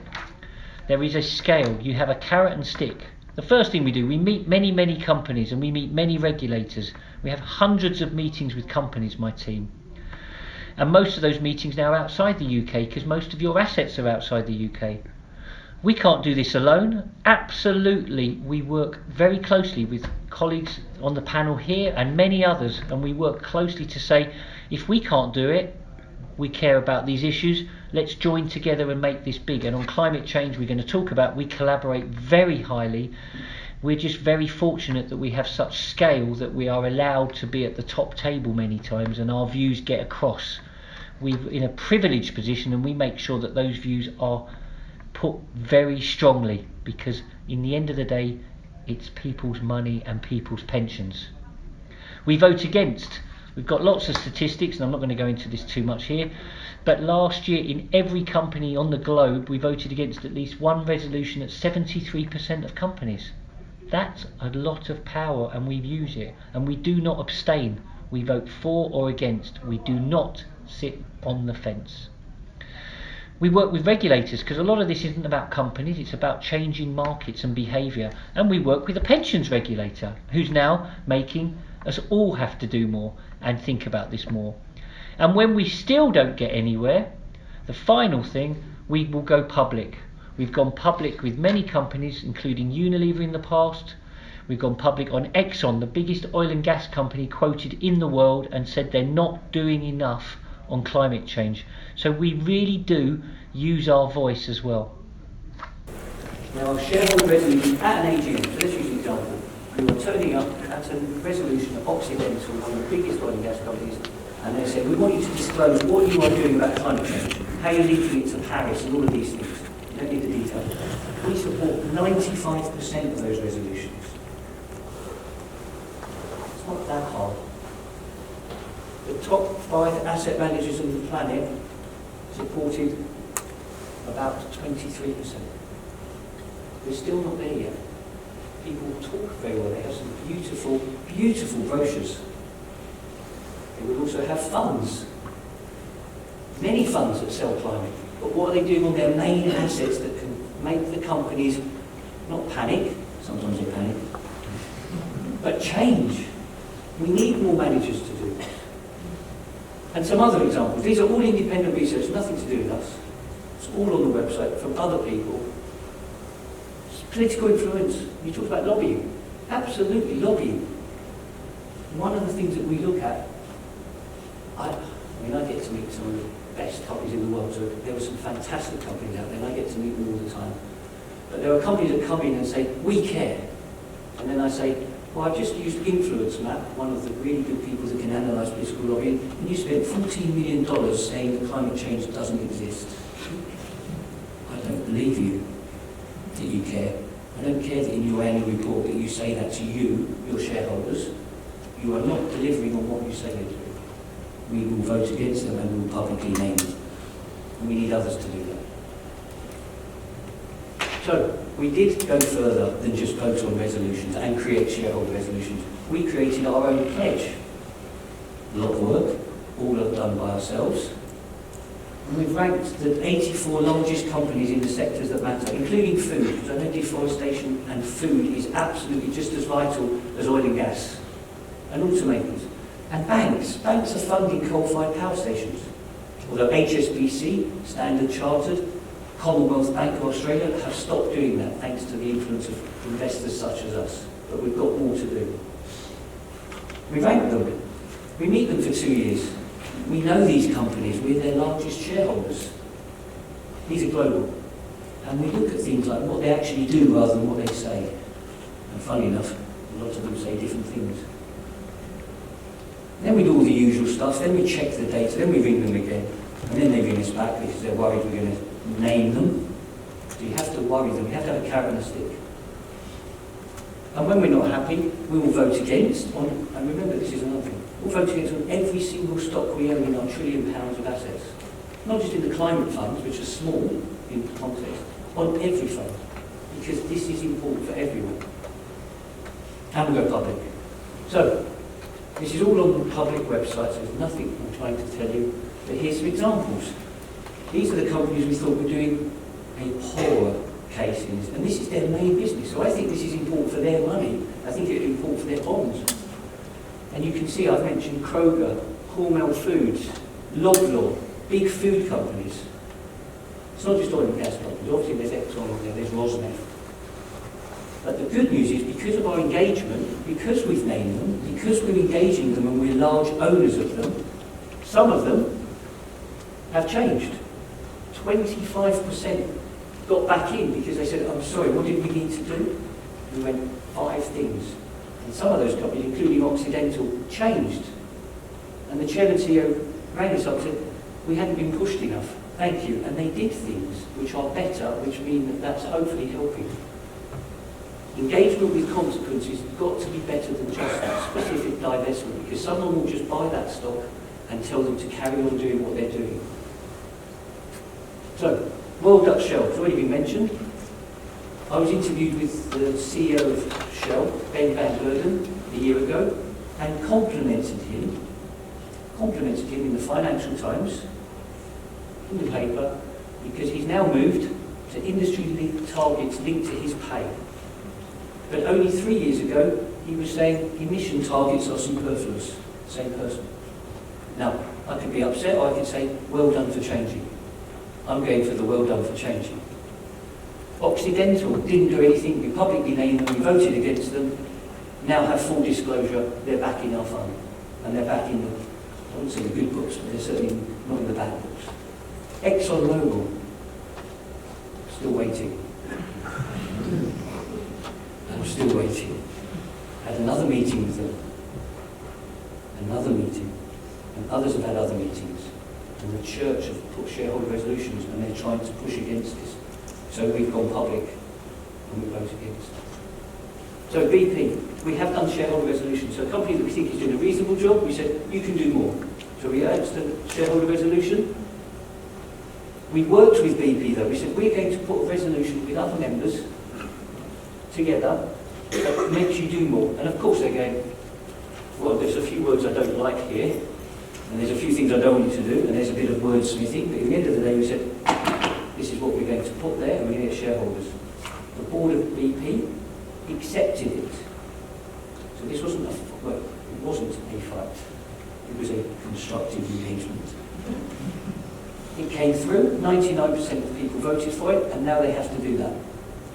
there is a scale. You have a carrot and stick. The first thing we do, we meet many companies, and we meet many regulators. We have hundreds of meetings with companies, my team. And most of those meetings now are outside the UK, because most of your assets are outside the UK. We can't do this alone. Absolutely, we work very closely with colleagues on the panel here and many others, and we work closely to say, if we can't do it, we care about these issues, let's join together and make this big. And on climate change, we're going to talk about, we collaborate very highly. We're just very fortunate that we have such scale that we are allowed to be at the top table many times, and our views get across. We're in a privileged position, and we make sure that those views are put very strongly, because in the end of the day, it's people's money and people's pensions. We vote against. We've got lots of statistics, and I'm not going to go into this too much here, but last year in every company on the globe, we voted against at least one resolution at 73% of companies. That's a lot of power, and we use it, and we do not abstain. We vote for or against. We do not sit on the fence. We work with regulators, because a lot of this isn't about companies, it's about changing markets and behaviour. And we work with a pensions regulator, who's now making us all have to do more and think about this more. And when we still don't get anywhere, the final thing, we will go public. We've gone public with many companies, including Unilever in the past. We've gone public on Exxon, the biggest oil and gas company quoted in the world, and said they're not doing enough on climate change. So we really do use our voice as well. Now, shareholder resolution at an AGM, so let's use an example. We were turning up at a resolution at Occidental, one of the biggest oil and gas companies, and they said, we want you to disclose what you are doing about climate change, how you're linking it to Paris and all of these things. You don't need the details. We support 95% of those resolutions. It's not that hard. The top 5 asset managers on the planet supported about 23%. We're still not there yet. People talk very well. They have some beautiful, beautiful brochures. They will also have funds. Many funds that sell climate. But what are they doing on their main assets that can make the companies not panic, sometimes they panic, but change? We need more managers to do that. And some other examples. These are all independent research, nothing to do with us. It's all on the website from other people. It's political influence. You talked about lobbying. Absolutely, lobbying. One of the things that we look at, I get to meet some of the best companies in the world, so there are some fantastic companies out there, and I get to meet them all the time. But there are companies that come in and say, we care. And then I say, well, I've just used Influence Map, one of the really good people that can analyse political lobbying, and you spent $14 million saying that climate change doesn't exist. I don't believe you that you care. I don't care that in your annual report that you say that to you, your shareholders. You are not delivering on what you say you're doing. We will vote against them and we will publicly name them. And we need others to do that. So we did go further than just vote on resolutions and create shareholder resolutions. We created our own pledge. A lot of work, all done by ourselves. And we've ranked the 84 largest companies in the sectors that matter, including food, because I know deforestation and food is absolutely just as vital as oil and gas, and automakers. And banks. Banks are funding coal-fired power stations. Although HSBC, Standard Chartered, Commonwealth Bank of Australia have stopped doing that thanks to the influence of investors such as us. But we've got more to do. We rank them. We meet them for 2 years. We know these companies. We're their largest shareholders. These are global. And we look at things like what they actually do rather than what they say. And funny enough, a lot of them say different things. Then we do all the usual stuff, then we check the data, then we ring them again, and then they ring us back because they're worried we're going to name them. So you have to worry them, you have to have a carrot and a stick. And when we're not happy, we will vote against on, and remember this is another thing, we'll vote against on every single stock we own in our £1 trillion of assets. Not just in the climate funds, which are small in context, on every fund, because this is important for everyone. And we go public. So, this is all on the public website, so there's nothing I'm trying to tell you, but here's some examples. These are the companies we thought were doing a poorer case in this, and this is their main business. So I think this is important for their money. I think it's important for their bonds. And you can see I've mentioned Kroger, Hormel Foods, Loblaw, big food companies. It's not just oil and gas companies. Obviously there's Exxon on there, there's Rosneft. But the good news is because of our engagement, because we've named them, because we're engaging them and we're large owners of them, some of them have changed. 25% got back in because they said, I'm sorry, what did we need to do? We went 5 things. And some of those companies, including Occidental, changed. And the chairman CEO rang us up and said, we hadn't been pushed enough, thank you. And they did things which are better, which mean that that's hopefully helping. Engagement with consequences has got to be better than just specific divestment, because someone will just buy that stock and tell them to carry on doing what they're doing. So, Royal Dutch Shell, it's already been mentioned. I was interviewed with the CEO of Shell, Ben van Beurden, a year ago, and complimented him in the Financial Times, in the paper, because he's now moved to industry targets linked to his pay. But only 3 years ago, he was saying emission targets are superfluous. Same person. Now, I could be upset, or I could say, well done for changing. I'm going for the well done for changing. Occidental didn't do anything, we publicly named them, we voted against them, now have full disclosure, they're back in our fund. And they're back in the, I wouldn't say the good books, but they're certainly not in the bad books. ExxonMobil, still waiting. I'm still waiting. Had another meeting with them. Another meeting. And others have had other meetings. And the church have put shareholder resolutions and they're trying to push against this. So we've gone public and we vote against. So BP, we have done shareholder resolutions. So a company that we think is doing a reasonable job, we said, you can do more. So we announced a shareholder resolution. We worked with BP though. We said, we're going to put a resolution with other members together that makes you do more. And of course they're going, well, there's a few words I don't like here, and there's a few things I don't want you to do, and there's a bit of wordsmithing, but at the end of the day we said, this is what we're going to put there, and we're going to get shareholders. The board of BP accepted it. So this wasn't a, well, it wasn't a fight. It was a constructive engagement. It came through, 99% of people voted for it, and now they have to do that.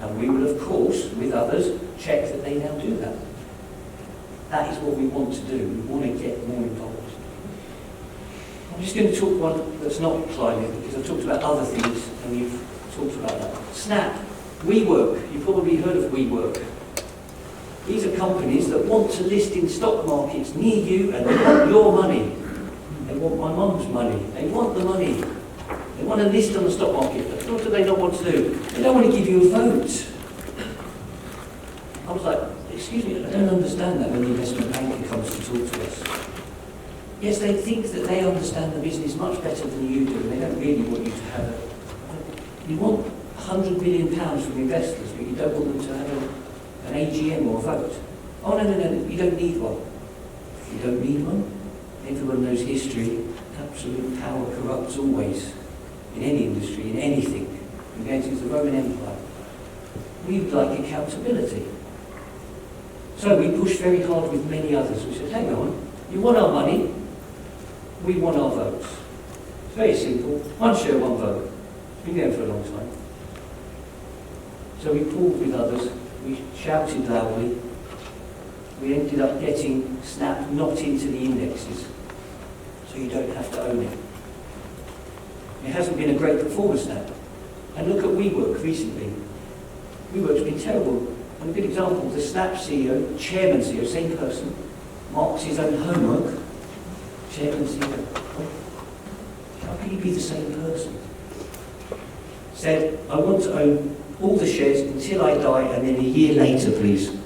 And we will, of course, with others, check that they now do that. That is what we want to do. We want to get more involved. I'm just going to talk one that's not climate, because I've talked about other things, and you've talked about that. Snap, WeWork. You've probably heard of WeWork. These are companies that want to list in stock markets near you, and they want your money. They want my mum's money. They want the money. They want to list on the stock market. But what do they not want to do? They don't want to give you a vote. I was like, excuse me, I don't understand that when the investment banker comes to talk to us. Yes, they think that they understand the business much better than you do, and they don't really want you to have it. You want £100 million from investors, but you don't want them to have an AGM or a vote. Oh, no, you don't need one. If you don't need one, everyone knows history. Absolute power corrupts always, in any industry, in anything. You're going to the Roman Empire. We'd like accountability. So we pushed very hard with many others. We said, hang on, you want our money, we want our votes. It's very simple. One share, one vote. It's been going for a long time. So we pulled with others, we shouted loudly. We ended up getting Snap not into the indexes, so you don't have to own it. It hasn't been a great performance, Snap. And look at WeWork recently. WeWork's been terrible. And a good example, the Snap CEO, Chairman CEO, same person, marks his own homework. Chairman CEO. How can he be the same person? Said, I want to own all the shares until I die, and then a year later, please.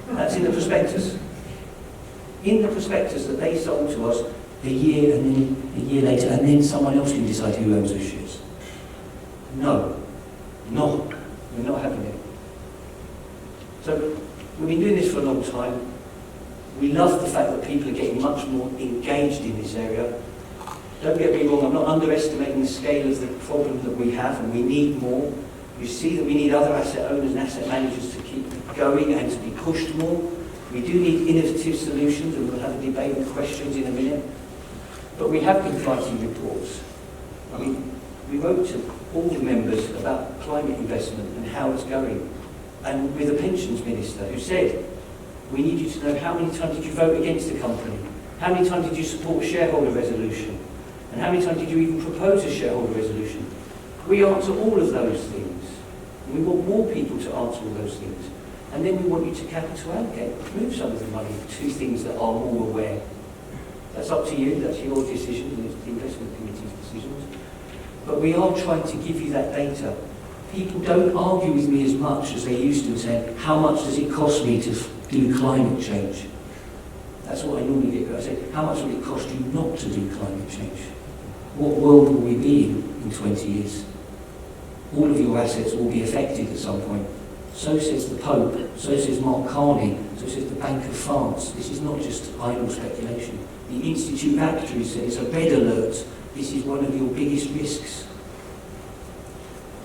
That's in the prospectus. In the prospectus that they sold to us a year and then a year later, and then someone else can decide who owns those shares. No, we're not having it. So we've been doing this for a long time. We love the fact that people are getting much more engaged in this area. Don't get me wrong, I'm not underestimating the scale of the problem that we have, and we need more. You see that we need other asset owners and asset managers to keep going and to be pushed more. We do need innovative solutions, and we'll have a debate and questions in a minute. But we have been writing reports. I mean, we wrote to all the members about climate investment and how it's going. And with the pensions minister who said, we need you to know how many times did you vote against the company? How many times did you support a shareholder resolution? And how many times did you even propose a shareholder resolution? We answer all of those things. We want more people to answer all those things. And then we want you to capital allocate, move some of the money to things that are more aware. That's up to you, that's your decision, and it's the investment committee's decisions. But we are trying to give you that data. People don't argue with me as much as they used to and say, how much does it cost me to do climate change? That's what I normally get. I say, how much will it cost you not to do climate change? What world will we be in 20 years? All of your assets will be affected at some point. So says the Pope, so says Mark Carney, so says the Bank of France. This is not just idle speculation. The Institute of Actuaries said it's a red alert. This is one of your biggest risks.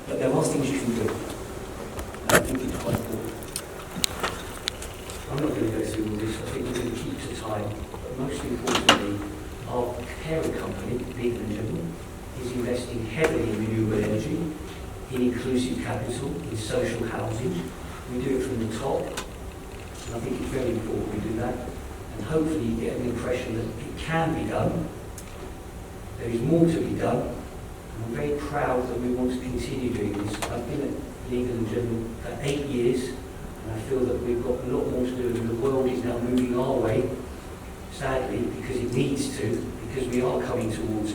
But there are things you can do. And I think it's quite important. I'm not going to go through all this. I think we're going to keep to time. But most importantly, our parent company, Legal & General, is investing heavily in renewable energy, in inclusive capital, in social housing. We do it from the top, and I think it's very important we do that. And hopefully you get an impression that it can be done. There is more to be done. And I'm very proud that we want to continue doing this. I've been at Legal & General for 8 years, and I feel that we've got a lot more to do, and the world is now moving our way, sadly, because it needs to, because we are coming towards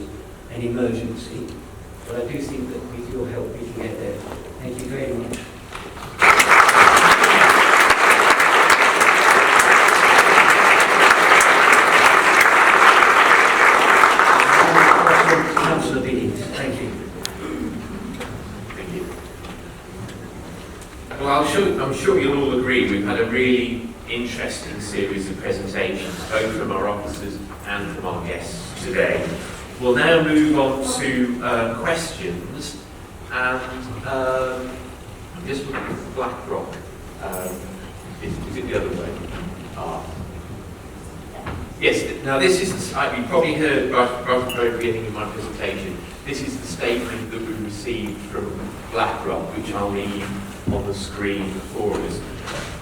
an emergency. But I do think that with your help we can get there. Thank you very much. Councillor Billings, thank you. Thank you. Well, I'm sure you'll all agree we've had a really interesting series of presentations, both from our officers and from our guests today. We'll now move on to questions, and just looking at BlackRock. Is it the other way? Yes, now this is, you probably heard right at the very beginning of my presentation, this is the statement that we received from BlackRock, which I'll leave on the screen for us.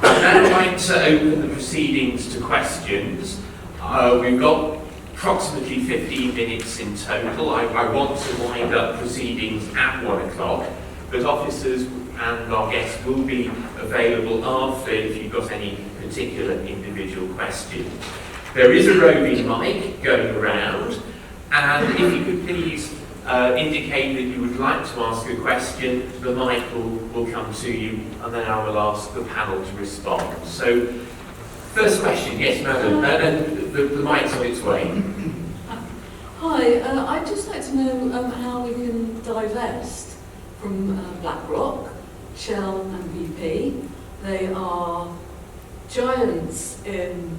I'd now like to open the proceedings to questions. We've got approximately 15 minutes in total. I want to wind up proceedings at 1 o'clock, but officers and our guests will be available after if you've got any particular individual questions. There is a roving mic going around, and if you could please indicate that you would like to ask a question, the mic will come to you, and then I will ask the panel to respond. So, first question, yes, madam, and the mic's on its way. Hi, I'd just like to know how we can divest from BlackRock, Shell and BP. They are giants in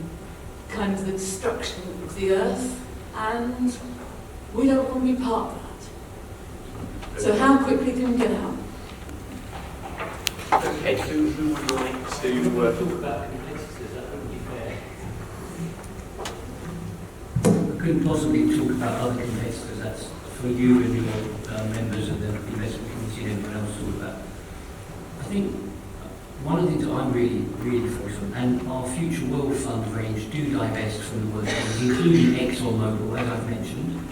kind of the destruction of the earth, and we don't want to be part of that. So how quickly can we get out? Okay, who would like to Talk about competitors, that wouldn't be fair. We couldn't possibly talk about other competitors, that's for you and your members of the investment committee and everyone else to talk about. I think one of the things that I'm really focused on, and our future world fund range do divest from the world funds, including ExxonMobil, as I've mentioned.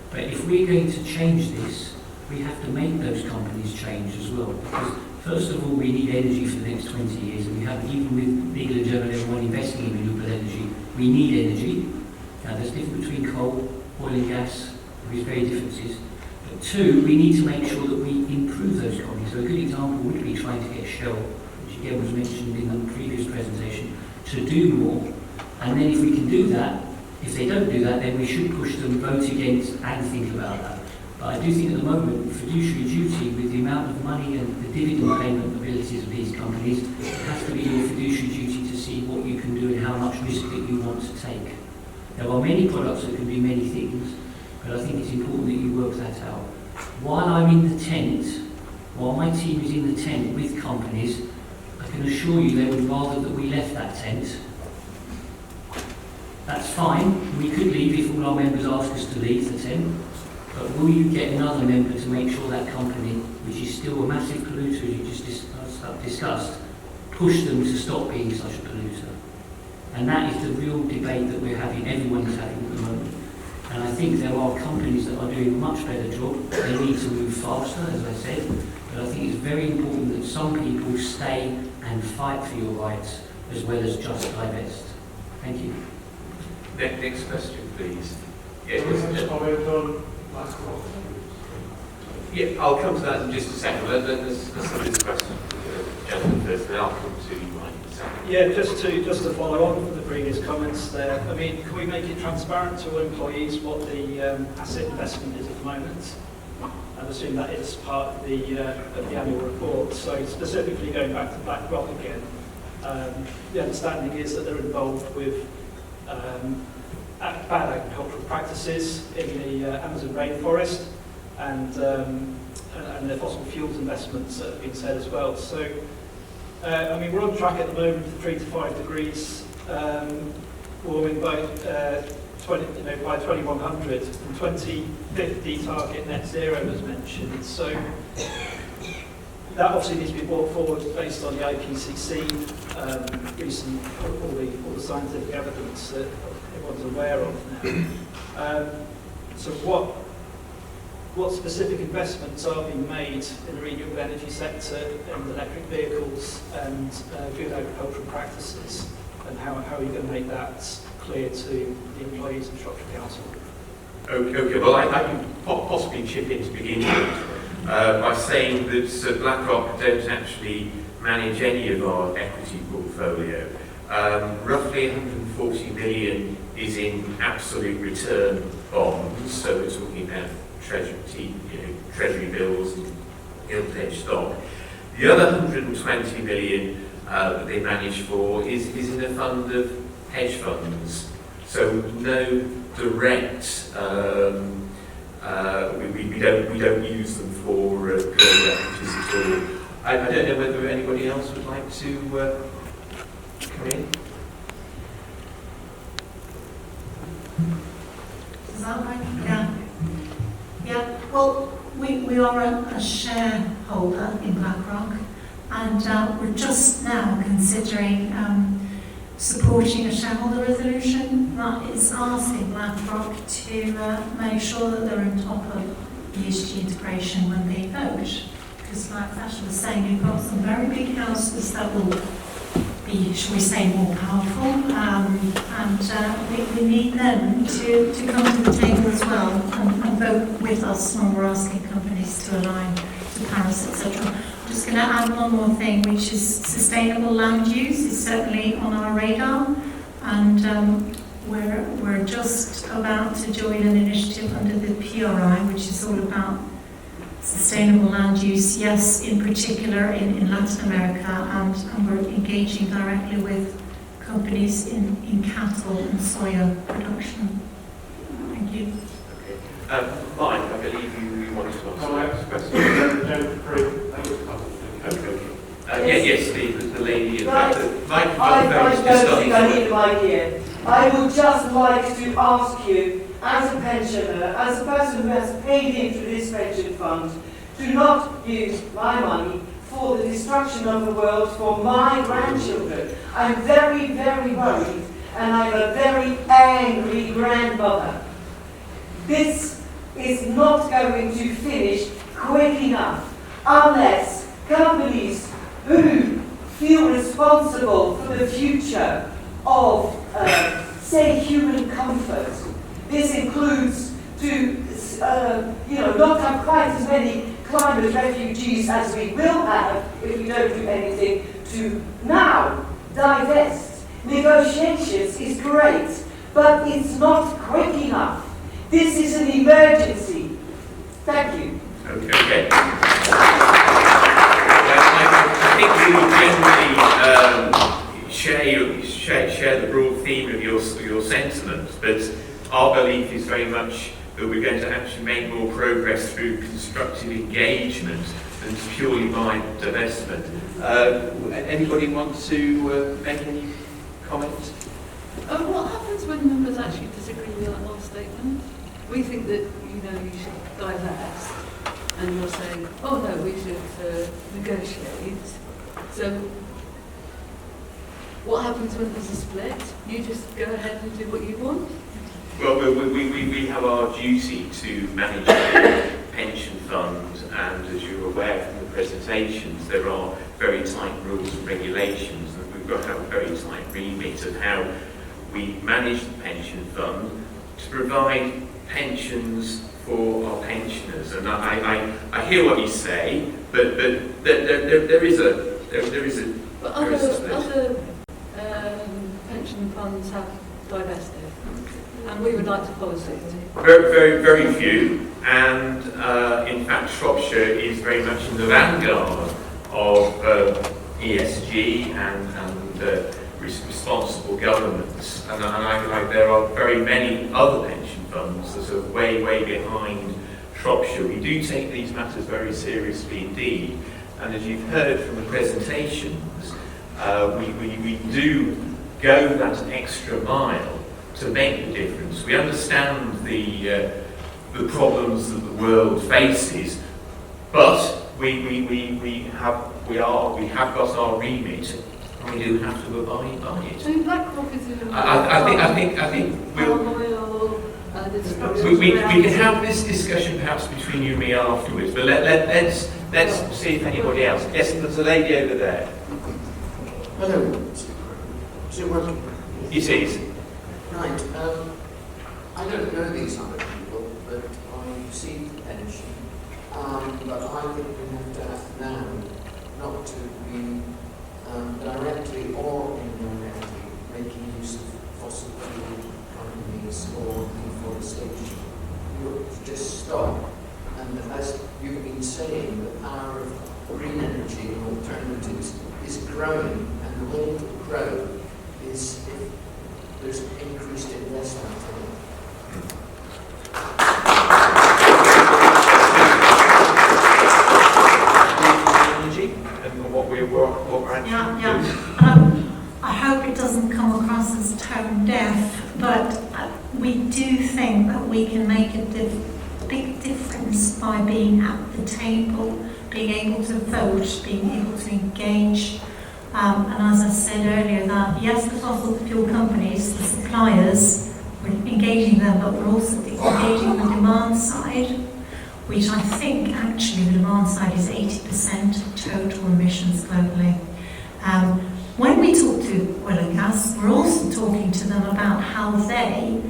But if we're going to change this, we have to make those companies change as well. Because first of all, we need energy for the next 20 years, and we have, even with legal and general, everyone investing in renewable energy, we need energy. Now, there's difference between coal, oil and gas, there's very differences. But two, we need to make sure that we improve those companies. So a good example would be trying to get Shell, which again was mentioned in the previous presentation, to do more. And then if we can do that, if they don't do that, then we should push them, vote against, and think about that. But I do think at the moment, fiduciary duty, with the amount of money and the dividend payment abilities of these companies, it has to be your fiduciary duty to see what you can do and how much risk that you want to take. There are many products that can do many things, but I think it's important that you work that out. While I'm in the tent, while my team is in the tent with companies, I can assure you they would rather that we left that tent. That's fine, we could leave if all our members ask us to leave the tent. But will you get another member to make sure that company, which is still a massive polluter, as you just discussed, push them to stop being such a polluter? And that is the real debate that we're having, everyone's having at the moment. And I think there are companies that are doing a much better job. They need to move faster, as I said. But I think it's very important that some people stay and fight for your rights as well as just divest. Thank you. Next question, please. Yeah, I'll come to that in just a second. Let's have this question to the gentleman first, then I'll come to you, Mike, in a second. Yeah, just to follow on from the previous comments there. I mean, can we make it transparent to all employees what the asset investment is at the moment? I assume that is part of the annual report. So specifically going back to BlackRock again, the understanding is that they're involved with bad agricultural practices in the Amazon rainforest, and the fossil fuels investments that have been said as well. So, I mean, we're on track at the moment for 3 to 5 degrees warming by by 2100, and 2050 target net zero was mentioned. So that obviously needs to be brought forward based on the IPCC recent all the scientific evidence that everyone's aware of now. So what specific investments are being made in the renewable energy sector and electric vehicles and good agricultural practices, and how are you going to make that clear to the employees of Shropshire Council? Okay, well I can possibly chip in to begin with by saying that BlackRock don't actually manage any of our equity portfolio. Roughly 140 million is in absolute return bonds, so we're talking about treasury bills and gilt-edged stock. The other 120 million that they manage for is in a fund of hedge funds, so no direct. We don't use them for global equities at all. I don't know whether anybody else would like to come in. Is that right? Yeah. Yeah. Well, we are a shareholder in BlackRock, and we're just now considering supporting a shareholder resolution that is asking BlackRock to make sure that they're on top of ESG integration when they vote. Because like Fasha was saying, you've got some very big houses that will be, shall we say, more powerful, and we need them to come to the table as well and vote with us when we're asking companies to align to Paris, etc. I'm just going to add one more thing, which is sustainable land use is certainly on our radar, and we're just about to join an initiative under the PRI, which is all about sustainable land use, yes, in particular in Latin America, and we're engaging directly with companies in cattle and soya production. Thank you. Okay. Mike, I believe you wanted to ask a question. Okay. Yes, the lady in Right. the microphone. I don't think I need a mic here. I would just like to ask you, as a pensioner, as a person who has paid into this pension fund, to not use my money for the destruction of the world for my grandchildren. I'm very, very worried, and I'm a very angry grandmother. This is not going to finish quick enough unless companies who feel responsible for the future of, say, human comfort. This includes to, not have quite as many climate refugees as we will have if we don't do anything, to now divest. Negotiations is great, but it's not quick enough. This is an emergency. Thank you. Okay. I think we generally share the broad theme of your sentiments, but our belief is very much that we're going to actually make more progress through constructive engagement than purely by divestment. Anybody want to make any comments? What happens when members actually disagree with that last statement? We think that, you should divest, and you're saying, oh no, we should negotiate. So, what happens when there's a split? You just go ahead and do what you want? Well, we have our duty to manage the pension fund, and as you're aware from the presentations, there are very tight rules and regulations, and we've got to have a very tight remit of how we manage the pension fund to provide pensions for our pensioners. And I hear what you say, but there is a But other pension funds have divested, and we would like to follow suit. Very few, and in fact Shropshire is very much in the vanguard of ESG and responsible governance, and there are very many other pension funds that are way behind Shropshire. We do take these matters very seriously indeed, and as you've heard from the presentations, we do go that extra mile to make the difference. We understand the problems that the world faces, but we have got our remit, and we do have to abide by it. So BlackRock is I think we can have this discussion perhaps between you and me afterwards, but let's see if anybody else. Yes, there's a lady over there. Hello. Is it working? It is. Right. I don't know these other people, but I see the pension. But I think we have to act now not to be directly or indirectly making use of fossil fuel companies or deforestation. You have to just stop. And as you've been saying, the power of green energy and alternatives is growing, and the way to grow is if there's increased investment in it. Energy and what we're actually doing. I hope it doesn't come across as tone deaf, but we do think that we can make a big difference by being at the table, being able to vote, being able to engage. And as I said earlier, that yes, the fossil fuel companies, the suppliers, we're engaging them, but we're also engaging the demand side, which I think actually the demand side is 80% of total emissions globally. When we talk to oil and gas, we're also talking to them about how they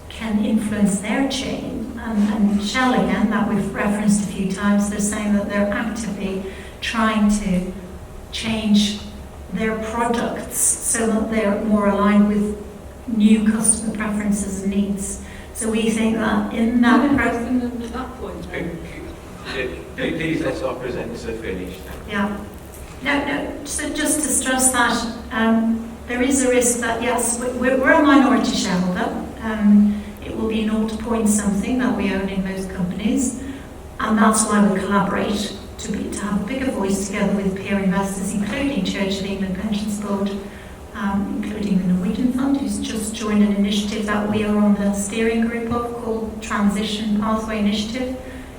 can influence their chain. And Shell, again, that we've referenced a few times, they're saying that they're actively trying to change their products so that they're more aligned with new customer preferences and needs. So we think that in that that point, Please let our presenter finish. Yeah. No. So just to stress that there is a risk that, yes, we're a minority shareholder. It will be 0 point something that we own in most companies. And that's why we collaborate to have a bigger voice together with peer investors, including Church of England Pensions Board, including the Norwegian Fund, who's just joined an initiative that we are on the steering group of called Transition Pathway Initiative.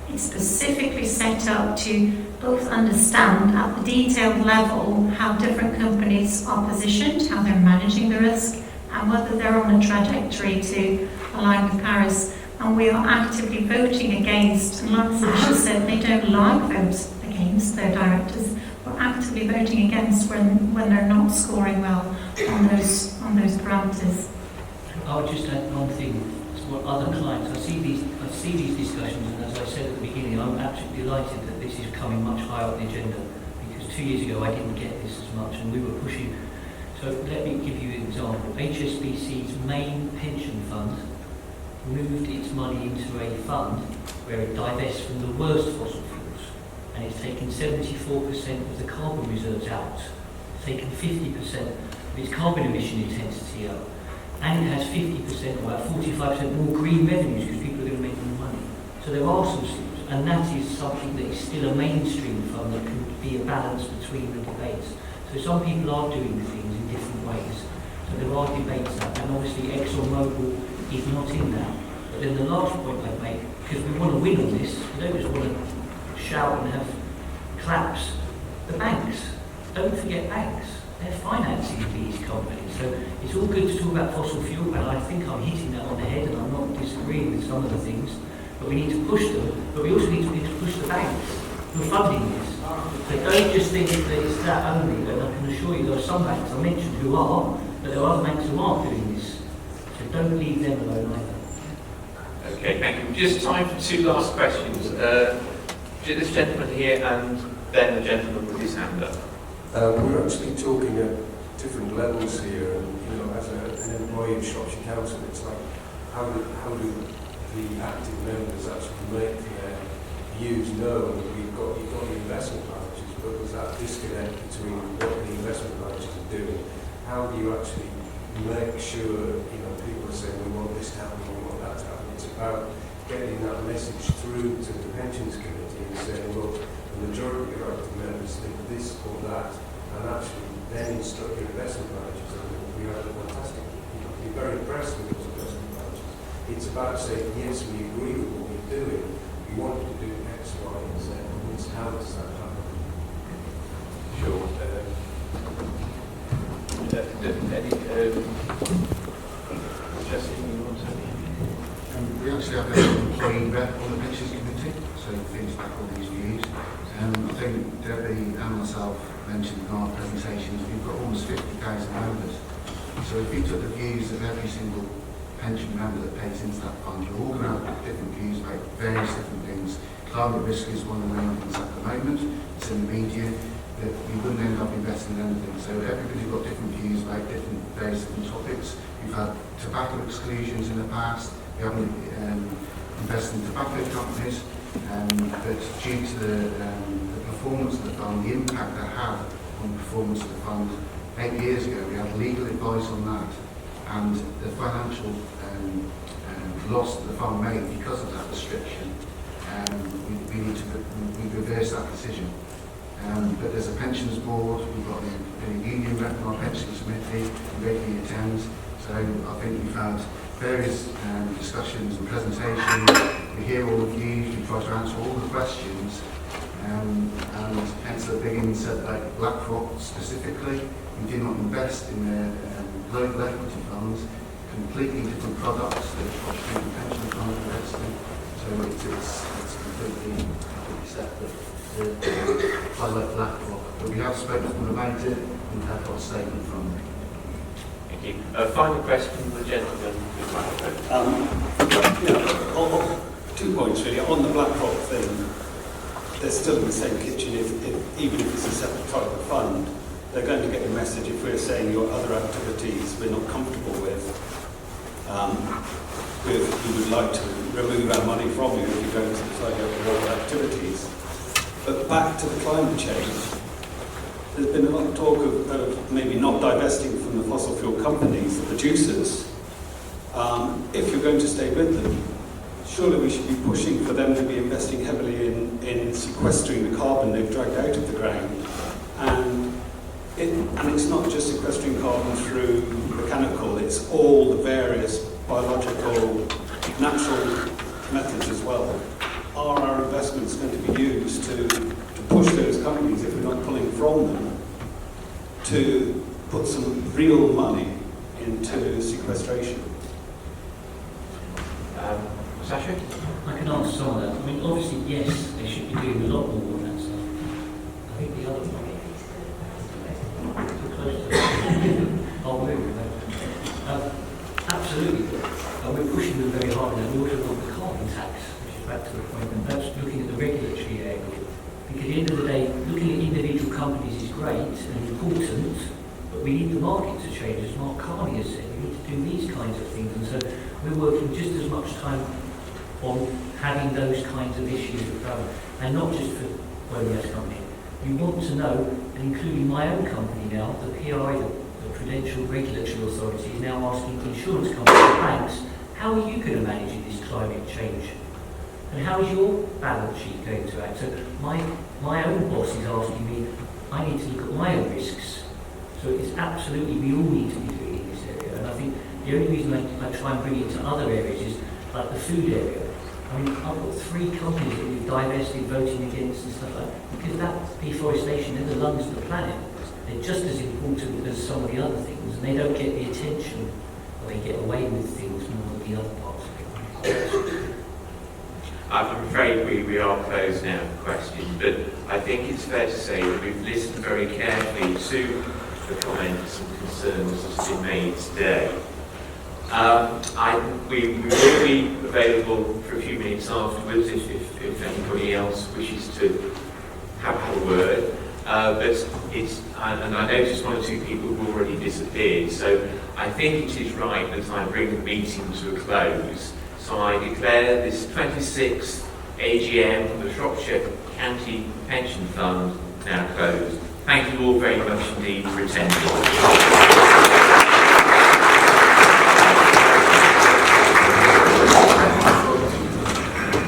It's specifically set up to both understand at the detailed level how different companies are positioned, how they're managing the risk, and whether they're on a trajectory to align with Paris. And we are actively voting against, and like Sasha said, they don't like vote against their directors. We're actively voting against when they're not scoring well on those parameters. I'll just add one thing to what other clients. I see these discussions, and as I said at the beginning, I'm absolutely delighted that this is coming much higher on the agenda, because 2 years ago I didn't get this as much, and we were pushing. So let me give you an example. HSBC's main pension fund moved its money into a fund where it divests from the worst fossil fuels, and it's taken 74% of the carbon reserves out. It's taken 50% of its carbon emission intensity out, and it has 50% or about 45% more green revenues because people are going to make more money. So there are some schemes, and that is something that is still a mainstream fund that can be a balance between the debates. So some people are doing things in different ways. So there are debates that, and obviously ExxonMobil is not in that. But then the last point I make, because we want to win on this, we don't just want to shout and have claps. The banks, don't forget banks. They're financing these companies. So it's all good to talk about fossil fuel, and I think I'm hitting that on the head, and I'm not disagreeing with some of the things. But we need to push them, but we also need to push the banks who are funding this. So don't just think that it's that only, and I can assure you there are some banks I mentioned who are, but there are other banks who aren't doing this. So don't leave them alone either. Okay, thank you. Just time for 2 last questions. This gentleman here, and then the gentleman with his hand up. We're actually talking at different levels here, and as an employee of Shropshire Council, it's like how do the active members actually make their views known? You've got the investment managers, but there's that disconnect between what the investment managers are doing. How do you actually make sure people are saying we want this to happen, we want that to happen? It's about getting that message through to the pensions committee and saying, look, the majority of active members think this or that, and actually then instruct your investment managers. And we have a fantastic, be very impressed with those investment managers. It's about saying, yes, we agree with what we're doing, we want you to do X, Y, and Z, and it's how does that happen? Sure. Justin, you want to? We actually have an employee rep on the pensions committee, so he feeds back all these views. I think Debbie and myself mentioned in our presentations, we've got almost 50,000 members. So if you took the views of every single pension member that pays into that fund, you're all going to have different views about various different things. Climate risk is one of the main things at the moment. It's in the media that you wouldn't end up investing in anything. So everybody's got different views about various different topics. We've had tobacco exclusions in the past. We haven't invested in tobacco companies. But due to the performance of the fund, the impact they have on the performance of the fund, 8 years ago we had legal advice on that, and the financial loss that the fund made because of that restriction, we reversed that decision. But there's a pensions board, we've got a union rep on our pensions committee, who regularly attends. So I think we've had various discussions and presentations. We hear all the views, we try to answer all the questions, and hence the beginning said that BlackRock specifically, we do not invest in their global equity funds, completely different products that the pension fund invests in. So it's completely separate. I like BlackRock, but we have spoken to them about it and have got a statement from them. Thank you. Final question from the gentleman with the microphone. 2 points really. On the BlackRock thing, they're still in the same kitchen. Even if it's a separate type of fund, they're going to get the message if we're saying your other activities we're not comfortable with, we would like to remove our money from you if you don't decide to have other activities. But back to the climate change, there's been a lot of talk of maybe not divesting from the fossil fuel companies, the producers. If you're going to stay with them, surely we should be pushing for them to be investing heavily in sequestering the carbon they've dragged out of the ground. And it's not just sequestering carbon through mechanical, it's all the various biological, natural methods as well. Are our investments going to be used to push those companies, if we're not pulling from them, to put some real money into sequestration? Sasha? I can answer some of that. I mean, obviously, yes, they should be doing a lot more of that stuff. I think the other one. Too close to it. I'll move. Absolutely. We're pushing them very hard now. We also want the carbon tax, which is back to the point, and that's looking at the regulatory area. Because at the end of the day, looking at individual companies is great and important, but we need the market to change. As Mark Carney has said, we need to do these kinds of things. And so we're working just as much time on having those kinds of issues with government, and not just for oil and gas company. You want to know, and including my own company now, the PRA, the Prudential Regulatory Authority, is now asking insurance companies and banks, how are you going to manage this climate change? And how is your balance sheet going to act? So my own boss is asking me, I need to look at my own risks. So it's absolutely, we all need to be doing in this area. And I think the only reason I try and bring it to other areas is like the food area. I mean, I've got 3 companies that we've divested, voting against and stuff like that, because that deforestation, they're the lungs of the planet. They're just as important as some of the other things, and they don't get the attention, or they get away with things more than the other parts of it. I'm afraid we are closed now for questions, but I think it's fair to say that we've listened very carefully to the comments and concerns that have been made today. We will be available for a few minutes afterwards if anybody else wishes to have a word. And I noticed 1 or 2 people have already disappeared, so I think it is right that I bring the meeting to a close. So I declare this 26th AGM of the Shropshire County Pension Fund now closed. Thank you all very much indeed for attending.